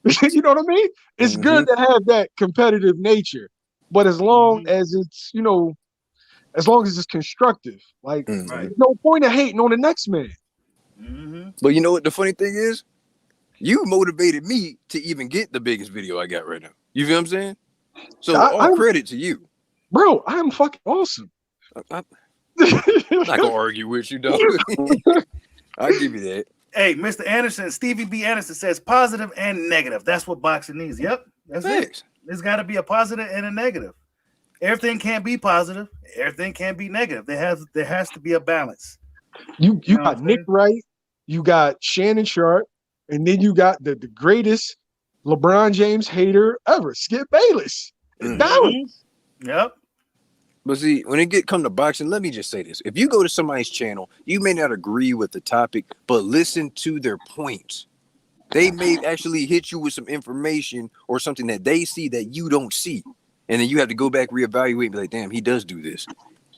You know what I mean? It's good to have that competitive nature, but as long as it's as long as it's constructive, like there's no point of hating on the next man. Mm-hmm. But you know what the funny thing is? You motivated me to even get the biggest video I got right now. You feel what I'm saying? So all credit to you. Bro, I am fucking awesome. I'm not gonna argue with you, dog. I'll give you that. Hey, Mr. Anderson, Stevie B. Anderson says positive and negative. That's what boxing needs. Yep. That's it. There's got to be a positive and a negative. Everything can't be positive. Everything can't be negative. There has to be a balance. You got Nick Wright, you got Shannon Sharp, and then you got the greatest LeBron James hater ever, Skip Bayless. Balance. Yep. But see, when it come to boxing, let me just say this. If you go to somebody's channel, you may not agree with the topic, but listen to their points. They may actually hit you with some information or something that they see that you don't see. And then you have to go back, reevaluate, and be like, damn, he does do this.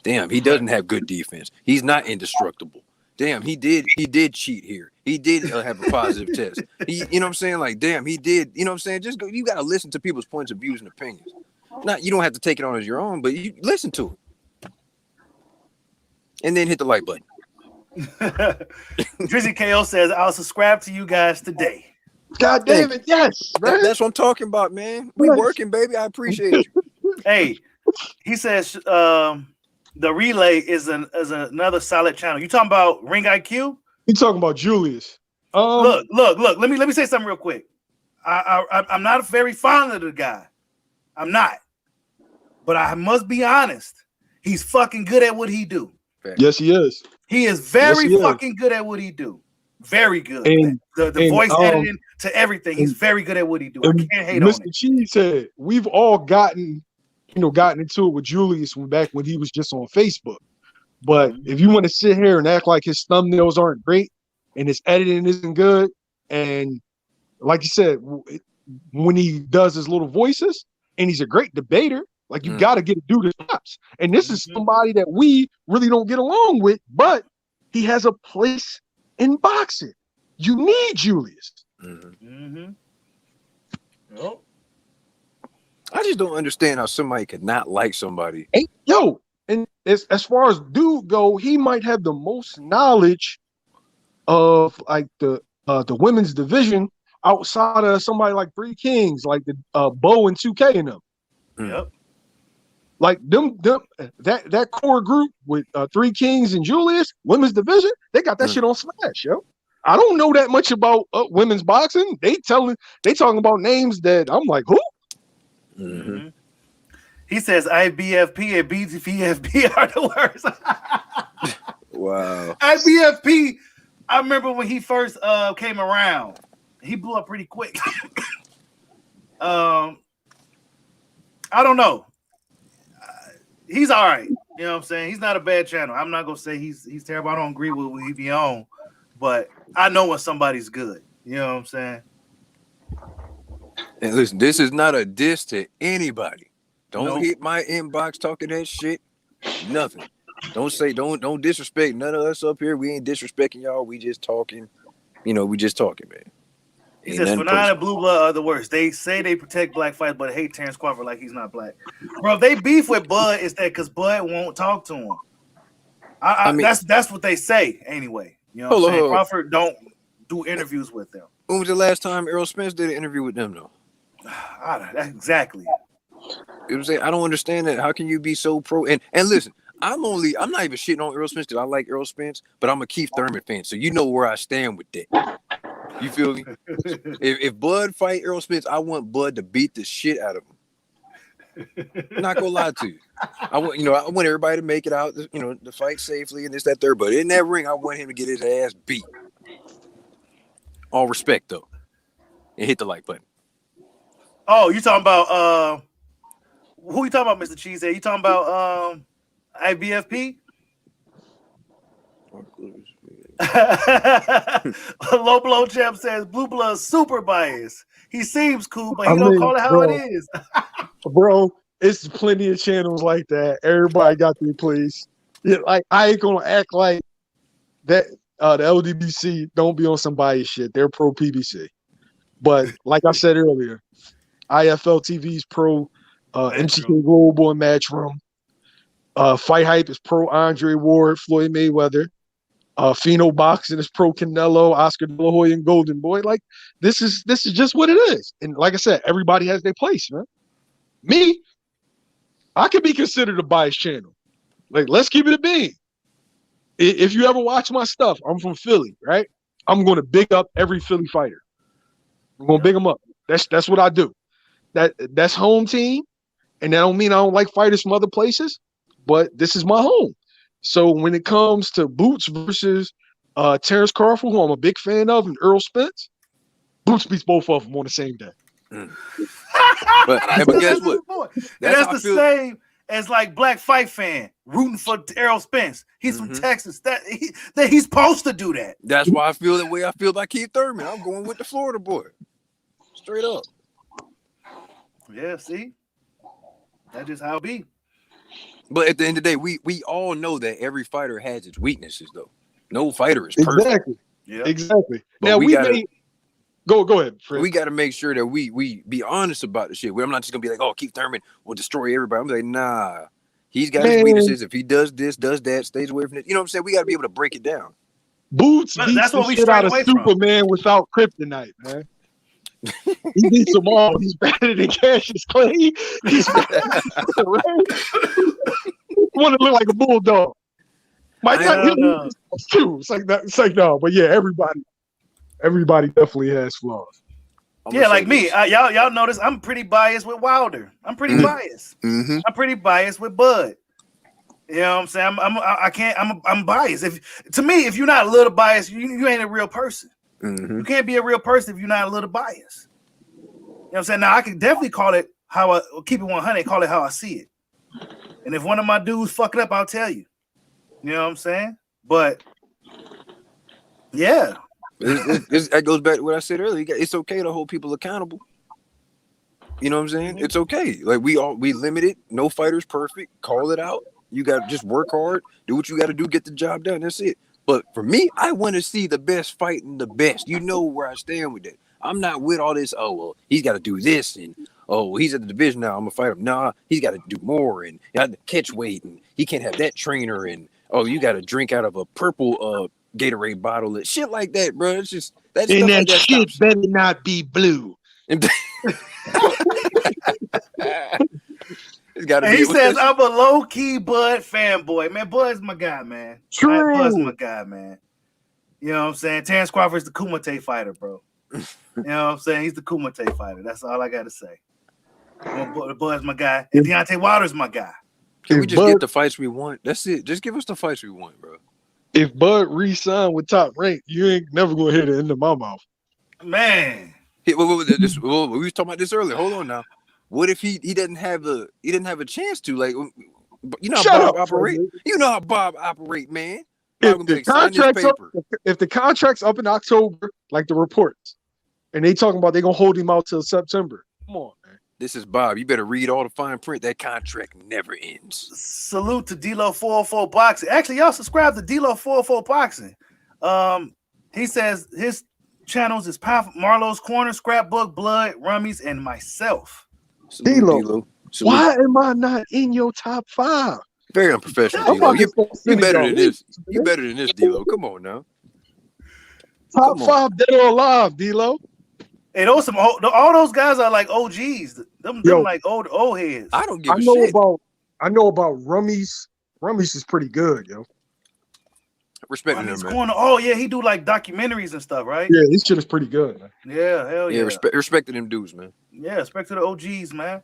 Damn, he doesn't have good defense. He's not indestructible. Damn, he did cheat here. He did have a positive test. You know what I'm saying? Like, damn, he did. You know what I'm saying? Just go. You got to listen to people's points of views and opinions. Not, you don't have to take it on as your own, but you listen to it. And then hit the like button. Drizzy KO says, I'll subscribe to you guys today. God damn it, yes. That's what I'm talking about, man. We working, baby. I appreciate you. Hey, he says the relay is another solid channel. You talking about Ring IQ? You talking about Julius? Look. Let me say something real quick. I'm not very fond of the guy. I'm not. But I must be honest. He's fucking good at what he do. Yes, he is. He is very fucking good at what he do. Very good. And the voice editing to everything. He's very good at what he do. I can't hate on it. Mr. Cheese said we've all gotten into it with Julius back when he was just on Facebook. But if you want to sit here and act like his thumbnails aren't great and his editing isn't good, and like you said, when he does his little voices, and he's a great debater, like you got to get a dude his props. And this is somebody that we really don't get along with, but he has a place in boxing. You need Julius. Oh. I just don't understand how somebody could not like somebody. Hey, yo, and as far as dude go, he might have the most knowledge of like the women's division outside of somebody like Three Kings, like the Bo and 2K and them. Yep. Like them that core group with Three Kings and Julius, women's division, they got that shit on Smash, yo. I don't know that much about women's boxing. They talking about names that I'm like, who? He says IBFP and BTFP are the worst. Wow. IBFP, I remember when he first came around, he blew up pretty quick. I don't know. He's all right. You know what I'm saying? He's not a bad channel. I'm not gonna say he's terrible. I don't agree with what he be on, but I know when somebody's good. You know what I'm saying? And listen, this is not a diss to anybody. Don't hit my inbox talking that shit. Nothing. Don't disrespect none of us up here. We ain't disrespecting y'all. We just talking. We just talking, man. He says Fanana and Blue Blood are the worst. They say they protect black fighters, but hate Terrence Crawford like he's not black. Bro, if they beef with Bud, it's that because Bud won't talk to him. I mean, that's what they say anyway. You know what I'm saying? Crawford don't do interviews with them. When was the last time Errol Spence did an interview with them, though? Exactly. You know what I'm saying? I don't understand that. How can you be so pro? And listen, I'm not even shitting on Errol Spence because I like Errol Spence, but I'm a Keith Thurman fan, so you know where I stand with that. You feel me? If Bud fight Errol Spence, I want Bud to beat the shit out of him. I'm not gonna lie to you. I want everybody to make it out, the fight safely and this, that, third. But in that ring, I want him to get his ass beat. All respect though. And hit the like button. Oh, you talking about who you talking about, Mr. Cheesehead? You talking about IBFP? Low Blow Champ says Blue Blood super biased. He seems cool, but he don't call it how it is. Bro, it's plenty of channels like that. Everybody got their place. Yeah, like I ain't gonna act like that. The LDBC don't be on some biased shit. They're pro PBC, but like I said earlier, IFL TV's pro MCK Global and Matchroom. Fight Hype is pro Andre Ward, Floyd Mayweather. Pheno Boxing is pro Canelo, Oscar De La Hoya, and Golden Boy. Like this is just what it is. And like I said, everybody has their place, man. Me, I could be considered a biased channel. Like, let's keep it a bean. If you ever watch my stuff, I'm from Philly, right? I'm going to big up every Philly fighter. I'm going to big them up. That's what I do. That's home team, and that don't mean I don't like fighters from other places, but this is my home. So when it comes to Boots versus Terrence Crawford, who I'm a big fan of, and Errol Spence, Boots beats both of them on the same day. But guess what? That's the same as like black fight fan rooting for Errol Spence. He's from Mhm. Texas. That he's supposed to do that. That's why I feel the way I feel about Keith Thurman. I'm going with the Florida boy. Straight up. Yeah, see? That's just how it be. But at the end of the day, we all know that every fighter has its weaknesses, though. No fighter is perfect. Exactly. Yeah. Exactly. But Now we gotta go ahead, Fred. we gotta make sure that we be honest about the shit. I'm not just gonna be like, oh, Keith Thurman will destroy everybody. I'm like, nah. He's got his weaknesses. If he does this, does that, stays away from it. You know what I'm saying? We gotta be able to break it down. Boots But beats that's the what we shit strayed out of away from. Superman without kryptonite, man. He beats them all. He's better than Cassius Clay. He's better than want to look like a bulldog. Mike Tyson too. It's like that. It's like no, but yeah, everybody definitely has flaws. Yeah, like me. Y'all notice I'm pretty biased with Wilder. I'm pretty biased. Mm-hmm. I'm pretty biased with Bud. You know what I'm saying? I'm biased. To me, if you're not a little biased, you ain't a real person. Mm-hmm. You can't be a real person if you're not a little biased. You know what I'm saying? Now I can definitely call it keep it 100, call it how I see it. And if one of my dudes fuck it up, I'll tell you. You know what I'm saying? But yeah. That goes back to what I said earlier. It's okay to hold people accountable. You know what I'm saying? Mm-hmm. It's okay. Like we limit it. No fighter's perfect. Call it out. You got to just work hard. Do what you got to do. Get the job done. That's it. But for me, I want to see the best fighting the best. You know where I stand with that. I'm not with all this. Oh well, he's got to do this, and oh he's at the division now. I'm gonna fight him. Nah, he's got to do more, and he got to catch weight, and he can't have that trainer, and oh you got to drink out of a purple Gatorade bottle, and shit like that, bro. It's just that And stuff that like that shit stops. better not be blue. It's got to And be. he says I'm a low-key Bud fanboy. Man, Bud's my guy, man. True. Bud's my guy, man. You know what I'm saying? Terrence Crawford's the Kumite fighter, bro. You know what I'm saying? He's the Kumite fighter. That's all I got to say. Bud's my guy. And Deontay Wilder's my guy. Can we just get the fights we want? That's it. Just give us the fights we want, bro. If Bud re-signed with Top Rank, you ain't never gonna hit it into my mouth. Man. We was talking about this earlier. Hold on now. What if he didn't have a chance to, like, you know how Bob operate? You know how Bob operate, man. If the contract's up in October, like the reports, and they talking about they gonna hold him out till September. Come on, man. This is Bob. You better read all the fine print. That contract never ends. Salute to D-Lo 404 Boxing. Actually, y'all subscribe to D-Lo 404 Boxing. He says his channels is Marlowe's Corner, Scrapbook, Blood, Rummies, and myself. D-Lo, why am I not in your top 5? Very unprofessional, D-Lo. You better than this. You better than this, D-Lo. Come on now. Top 5 dead or alive, D-Lo. Hey, all those guys are like OGs. Them like old heads. I don't give a shit. I know about Rummies. Rummies is pretty good, yo. Respecting him, man. Oh yeah, he do like documentaries and stuff, right? Yeah, this shit is pretty good, man. Yeah, hell yeah. Respecting them dudes, man. Yeah, respect to the OGs, man.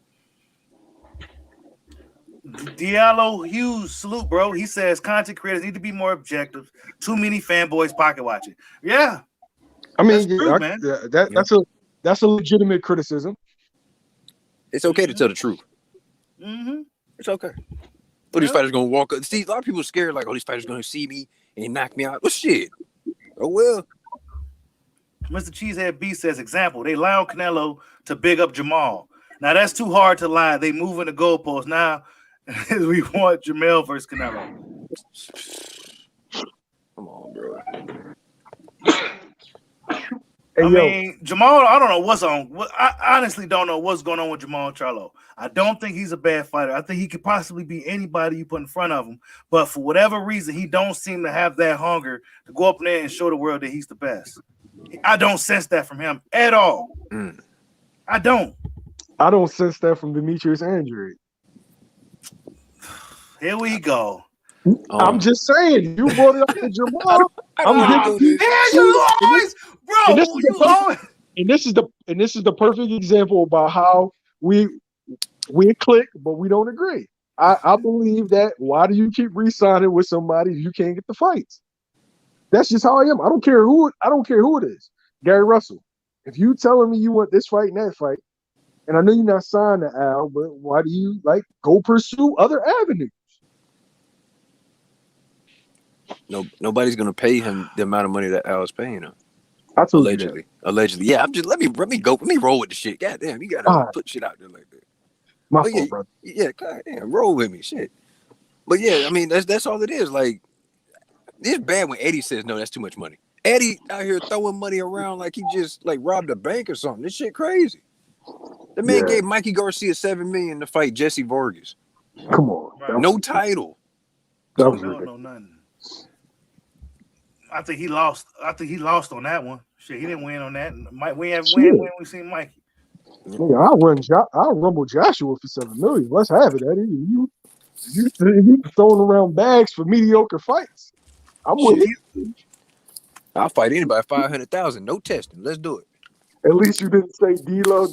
Diallo Hughes, salute, bro. He says content creators need to be more objective. Too many fanboys pocket watching. Yeah, I mean, true, man. That's a legitimate criticism. It's okay to tell the truth. Mm-hmm. It's okay. But these fighters gonna walk up. See, a lot of people are scared, like, oh, these fighters gonna see me and knock me out. Well, shit. Oh well. Mr. Cheesehead B says, example, they lie on Canelo to big up Jamal. Now that's too hard to lie. They moving the goalposts. Now we want Jamel versus Canelo. Come on, bro. I mean, Jamal, I don't know what's on. I honestly don't know what's going on with Jamal Charlo. I don't think he's a bad fighter. I think he could possibly be anybody you put in front of him. But for whatever reason, he don't seem to have that hunger to go up there and show the world that he's the best. I don't sense that from him at all. I don't. I don't sense that from Demetrius Andrade. Here we go. I'm just saying, you brought it up to Jamal. And this is the perfect example about how we click, but we don't agree. I believe that. Why do you keep re-signing with somebody if you can't get the fights? That's just how I am. I don't care who it is. Gary Russell. If you telling me you want this fight and that fight, And I know you're not signed to Al, but why do you like go pursue other avenues? No, nobody's gonna pay him the amount of money that Al is paying him. I told you that. Allegedly. Yeah, I'm just let me roll with the shit. God damn, you gotta put shit out there like that. My fault, brother. Yeah, God damn, roll with me, shit. But yeah, I mean that's all it is. Like, it's bad when Eddie says no, that's too much money. Eddie out here throwing money around like he just like robbed a bank or something. This shit crazy. The man gave Mikey Garcia $7 million to fight Jesse Vargas. Come on, no title. That was no nothing. I think he lost. On that one. Shit, he didn't win on that. We have win. We seen Mikey. Nigga, I'll rumble Joshua for $7 million. Let's have it, Eddie. You throwing around bags for mediocre fights. I'm with you. I'll fight anybody 500,000. No testing. Let's do it. At least you didn't say D-Lo.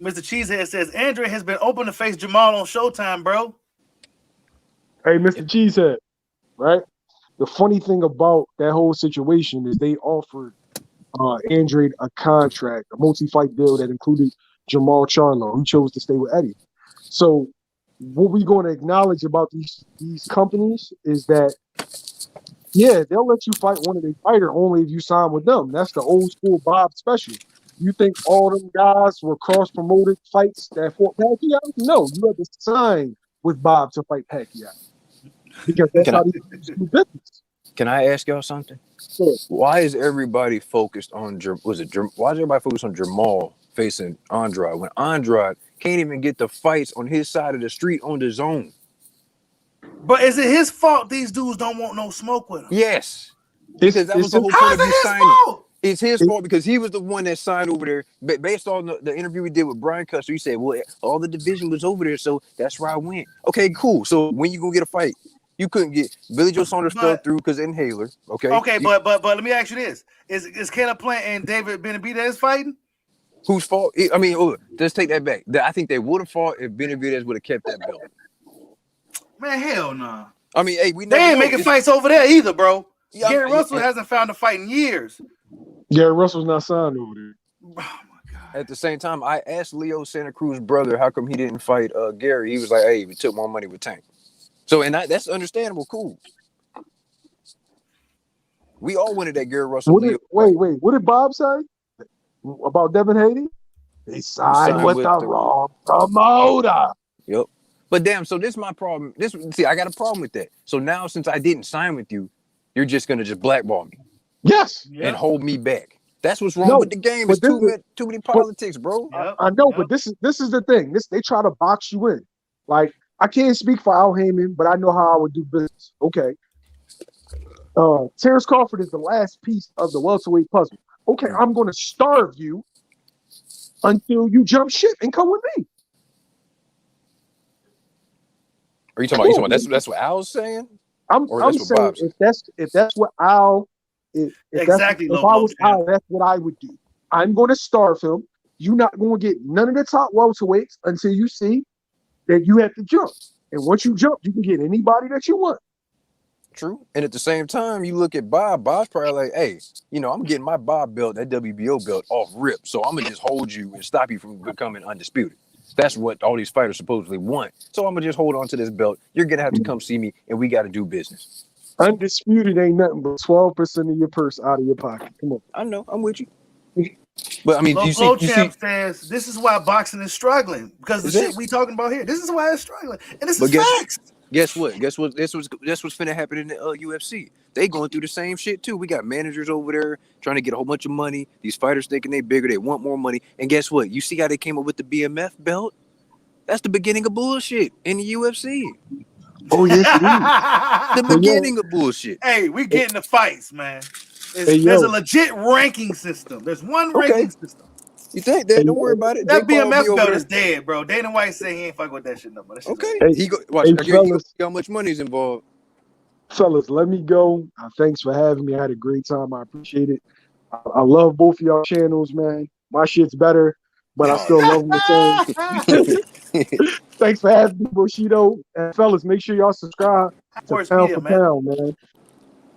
Mr. Cheesehead says Andre has been open to face Jamal on Showtime, bro. Hey, Mr. Cheesehead, right? The funny thing about that whole situation is they offered Andre a contract, a multi-fight deal that included Jamal Charlo, who chose to stay with Eddie. So what we're going to acknowledge about these companies is that, yeah, they'll let you fight one of their fighter only if you sign with them. That's the old school Bob special. You think all them guys were cross-promoted fights that fought Pacquiao? No, you had to sign with Bob to fight Pacquiao. Because that's how they do business. Can I ask y'all something? Sure. Why is everybody focused on why is everybody focused on Jamal facing Andrade when Andrade can't even get the fights on his side of the street on the zone? But is it his fault these dudes don't want no smoke with him? Yes. Because that was the whole point of you signing. It's his fault because he was the one that signed over there. But based on the interview we did with Brian Custer, he said, well, all the division was over there, so that's where I went. Okay, cool. So when you gonna get a fight? You couldn't get Billy Joe Saunders fell through because inhaler. Okay. Okay, but let me ask you this: Is Caleb Plant and David Benavidez fighting? Whose fault? I mean, let's take that back. I think they would have fought if Benavidez would have kept that belt. Man, hell no. Nah. I mean, hey, they ain't making fights over there either, bro. Yeah, Gary Russell hasn't found a fight in years. Gary Russell's not signed over there. Oh my god. At the same time, I asked Leo Santa Cruz's brother how come he didn't fight Gary. He was like, hey, we took more money with Tank. So, and that's understandable. Cool. We all wanted that Gary Russell. Wait. What did Bob say about Devin Haney? They signed with the wrong promoter. Yep. But damn, so this is my problem. I got a problem with that. So now, since I didn't sign with you, you're just gonna just blackball me. Yes. And hold me back. That's what's wrong with the game. It's too many politics, bro. I know, but this is the thing. They try to box you in. Like, I can't speak for Al Heyman, but I know how I would do business. Okay. Terrence Crawford is the last piece of the welterweight puzzle. Okay, I'm going to starve you until you jump ship and come with me. Are you talking about that's what Al's saying? I'm saying if that's what Al if I was Al, that's what I would do. I'm going to starve him. You're not going to get none of the top welterweights until you see that you have to jump. And once you jump, you can get anybody that you want. True. And at the same time, you look at Bob. Bob's probably like, hey, I'm getting my Bob belt, that WBO belt off rip. So I'm going to just hold you and stop you from becoming undisputed. That's what all these fighters supposedly want. So I'm going to just hold on to this belt. You're going to have to come see me, and we got to do business. Undisputed ain't nothing but 12% of your purse out of your pocket. Come on. I know. I'm with you. But I mean, says this is why boxing is struggling because the shit we talking about here. This is why it's struggling, and this is facts. Guess what? That's what's finna happen in the UFC. They going through the same shit too. We got managers over there trying to get a whole bunch of money. These fighters thinking they bigger, they want more money. And guess what? You see how they came up with the BMF belt? That's the beginning of bullshit in the UFC. Oh yes, it is. The beginning of bullshit. Hey, we getting the fights, man. There's a legit ranking system. There's one ranking system. You think that? Don't worry about it. That BMF belt is dead, bro. Dana White said he ain't fucking with that shit no more. Okay. Watch how much money's involved. Fellas, let me go. Thanks for having me. I had a great time. I appreciate it. I love both of y'all channels, man. My shit's better, but I still love them the same. Thanks for having me, Bushido. And fellas, make sure y'all subscribe to Pound for Pound, man.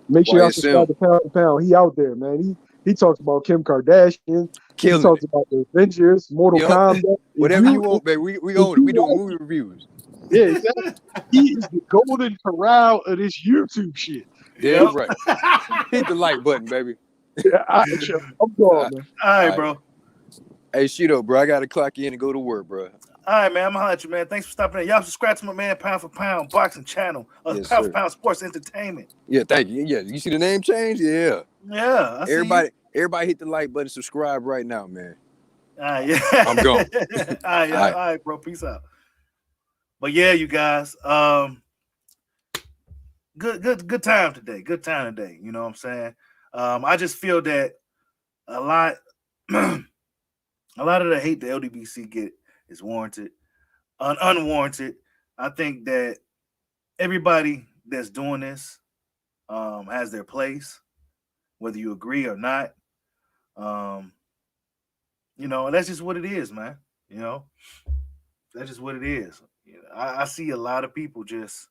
Make sure y'all YSM. subscribe to Pound for Pound. He out there, man. He talks about Kim Kardashian. He Killing talks it. about the Avengers, Mortal Yup. Kombat. If Whatever you want, baby. We if own it. you We doing like movie reviews. Yeah, exactly. He is the golden corral of this YouTube shit. Damn right. Hit the like button, baby. Yeah, I'm gone, man. All right, bro. Hey, Shido, bro. I gotta clock in and go to work, bro. All right, man. I'm gonna holler at you, man. Thanks for stopping in. Y'all subscribe to my man Pound for Pound Boxing Channel. Yes, Pound sir. for Pound Sports Entertainment. Yeah, thank you. Yeah, you see the name change? Yeah. Yeah, I see Everybody hit the like button, subscribe right now, man. you. All right, yeah. I'm gone. All right, bro. Peace out. But yeah, you guys, good time today. Good time today. You know what I'm saying? I just feel that a lot of the hate the LDBC get is warranted, unwarranted. I think that everybody that's doing this has their place, whether you agree or not. You know, that's just what it is, man. You know, that's just what it is. You know, I see a lot of people just.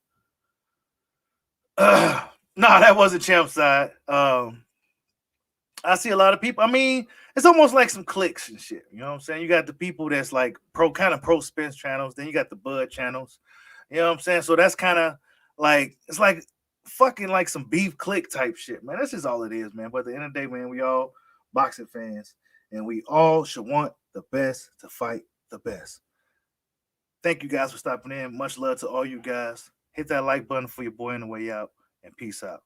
No, that wasn't Champ side. I see a lot of people. I mean, it's almost like some clicks and shit. You know what I'm saying? You got the people that's like pro spence channels. Then you got the Bud channels. You know what I'm saying? So that's kind of like, it's like fucking like some beef click type shit, man. That's just all it is, man. But at the end of the day, man, we all boxing fans and we all should want the best to fight the best. Thank you guys for stopping in. Much love to all you guys. Hit that like button for your boy on the way out and peace out.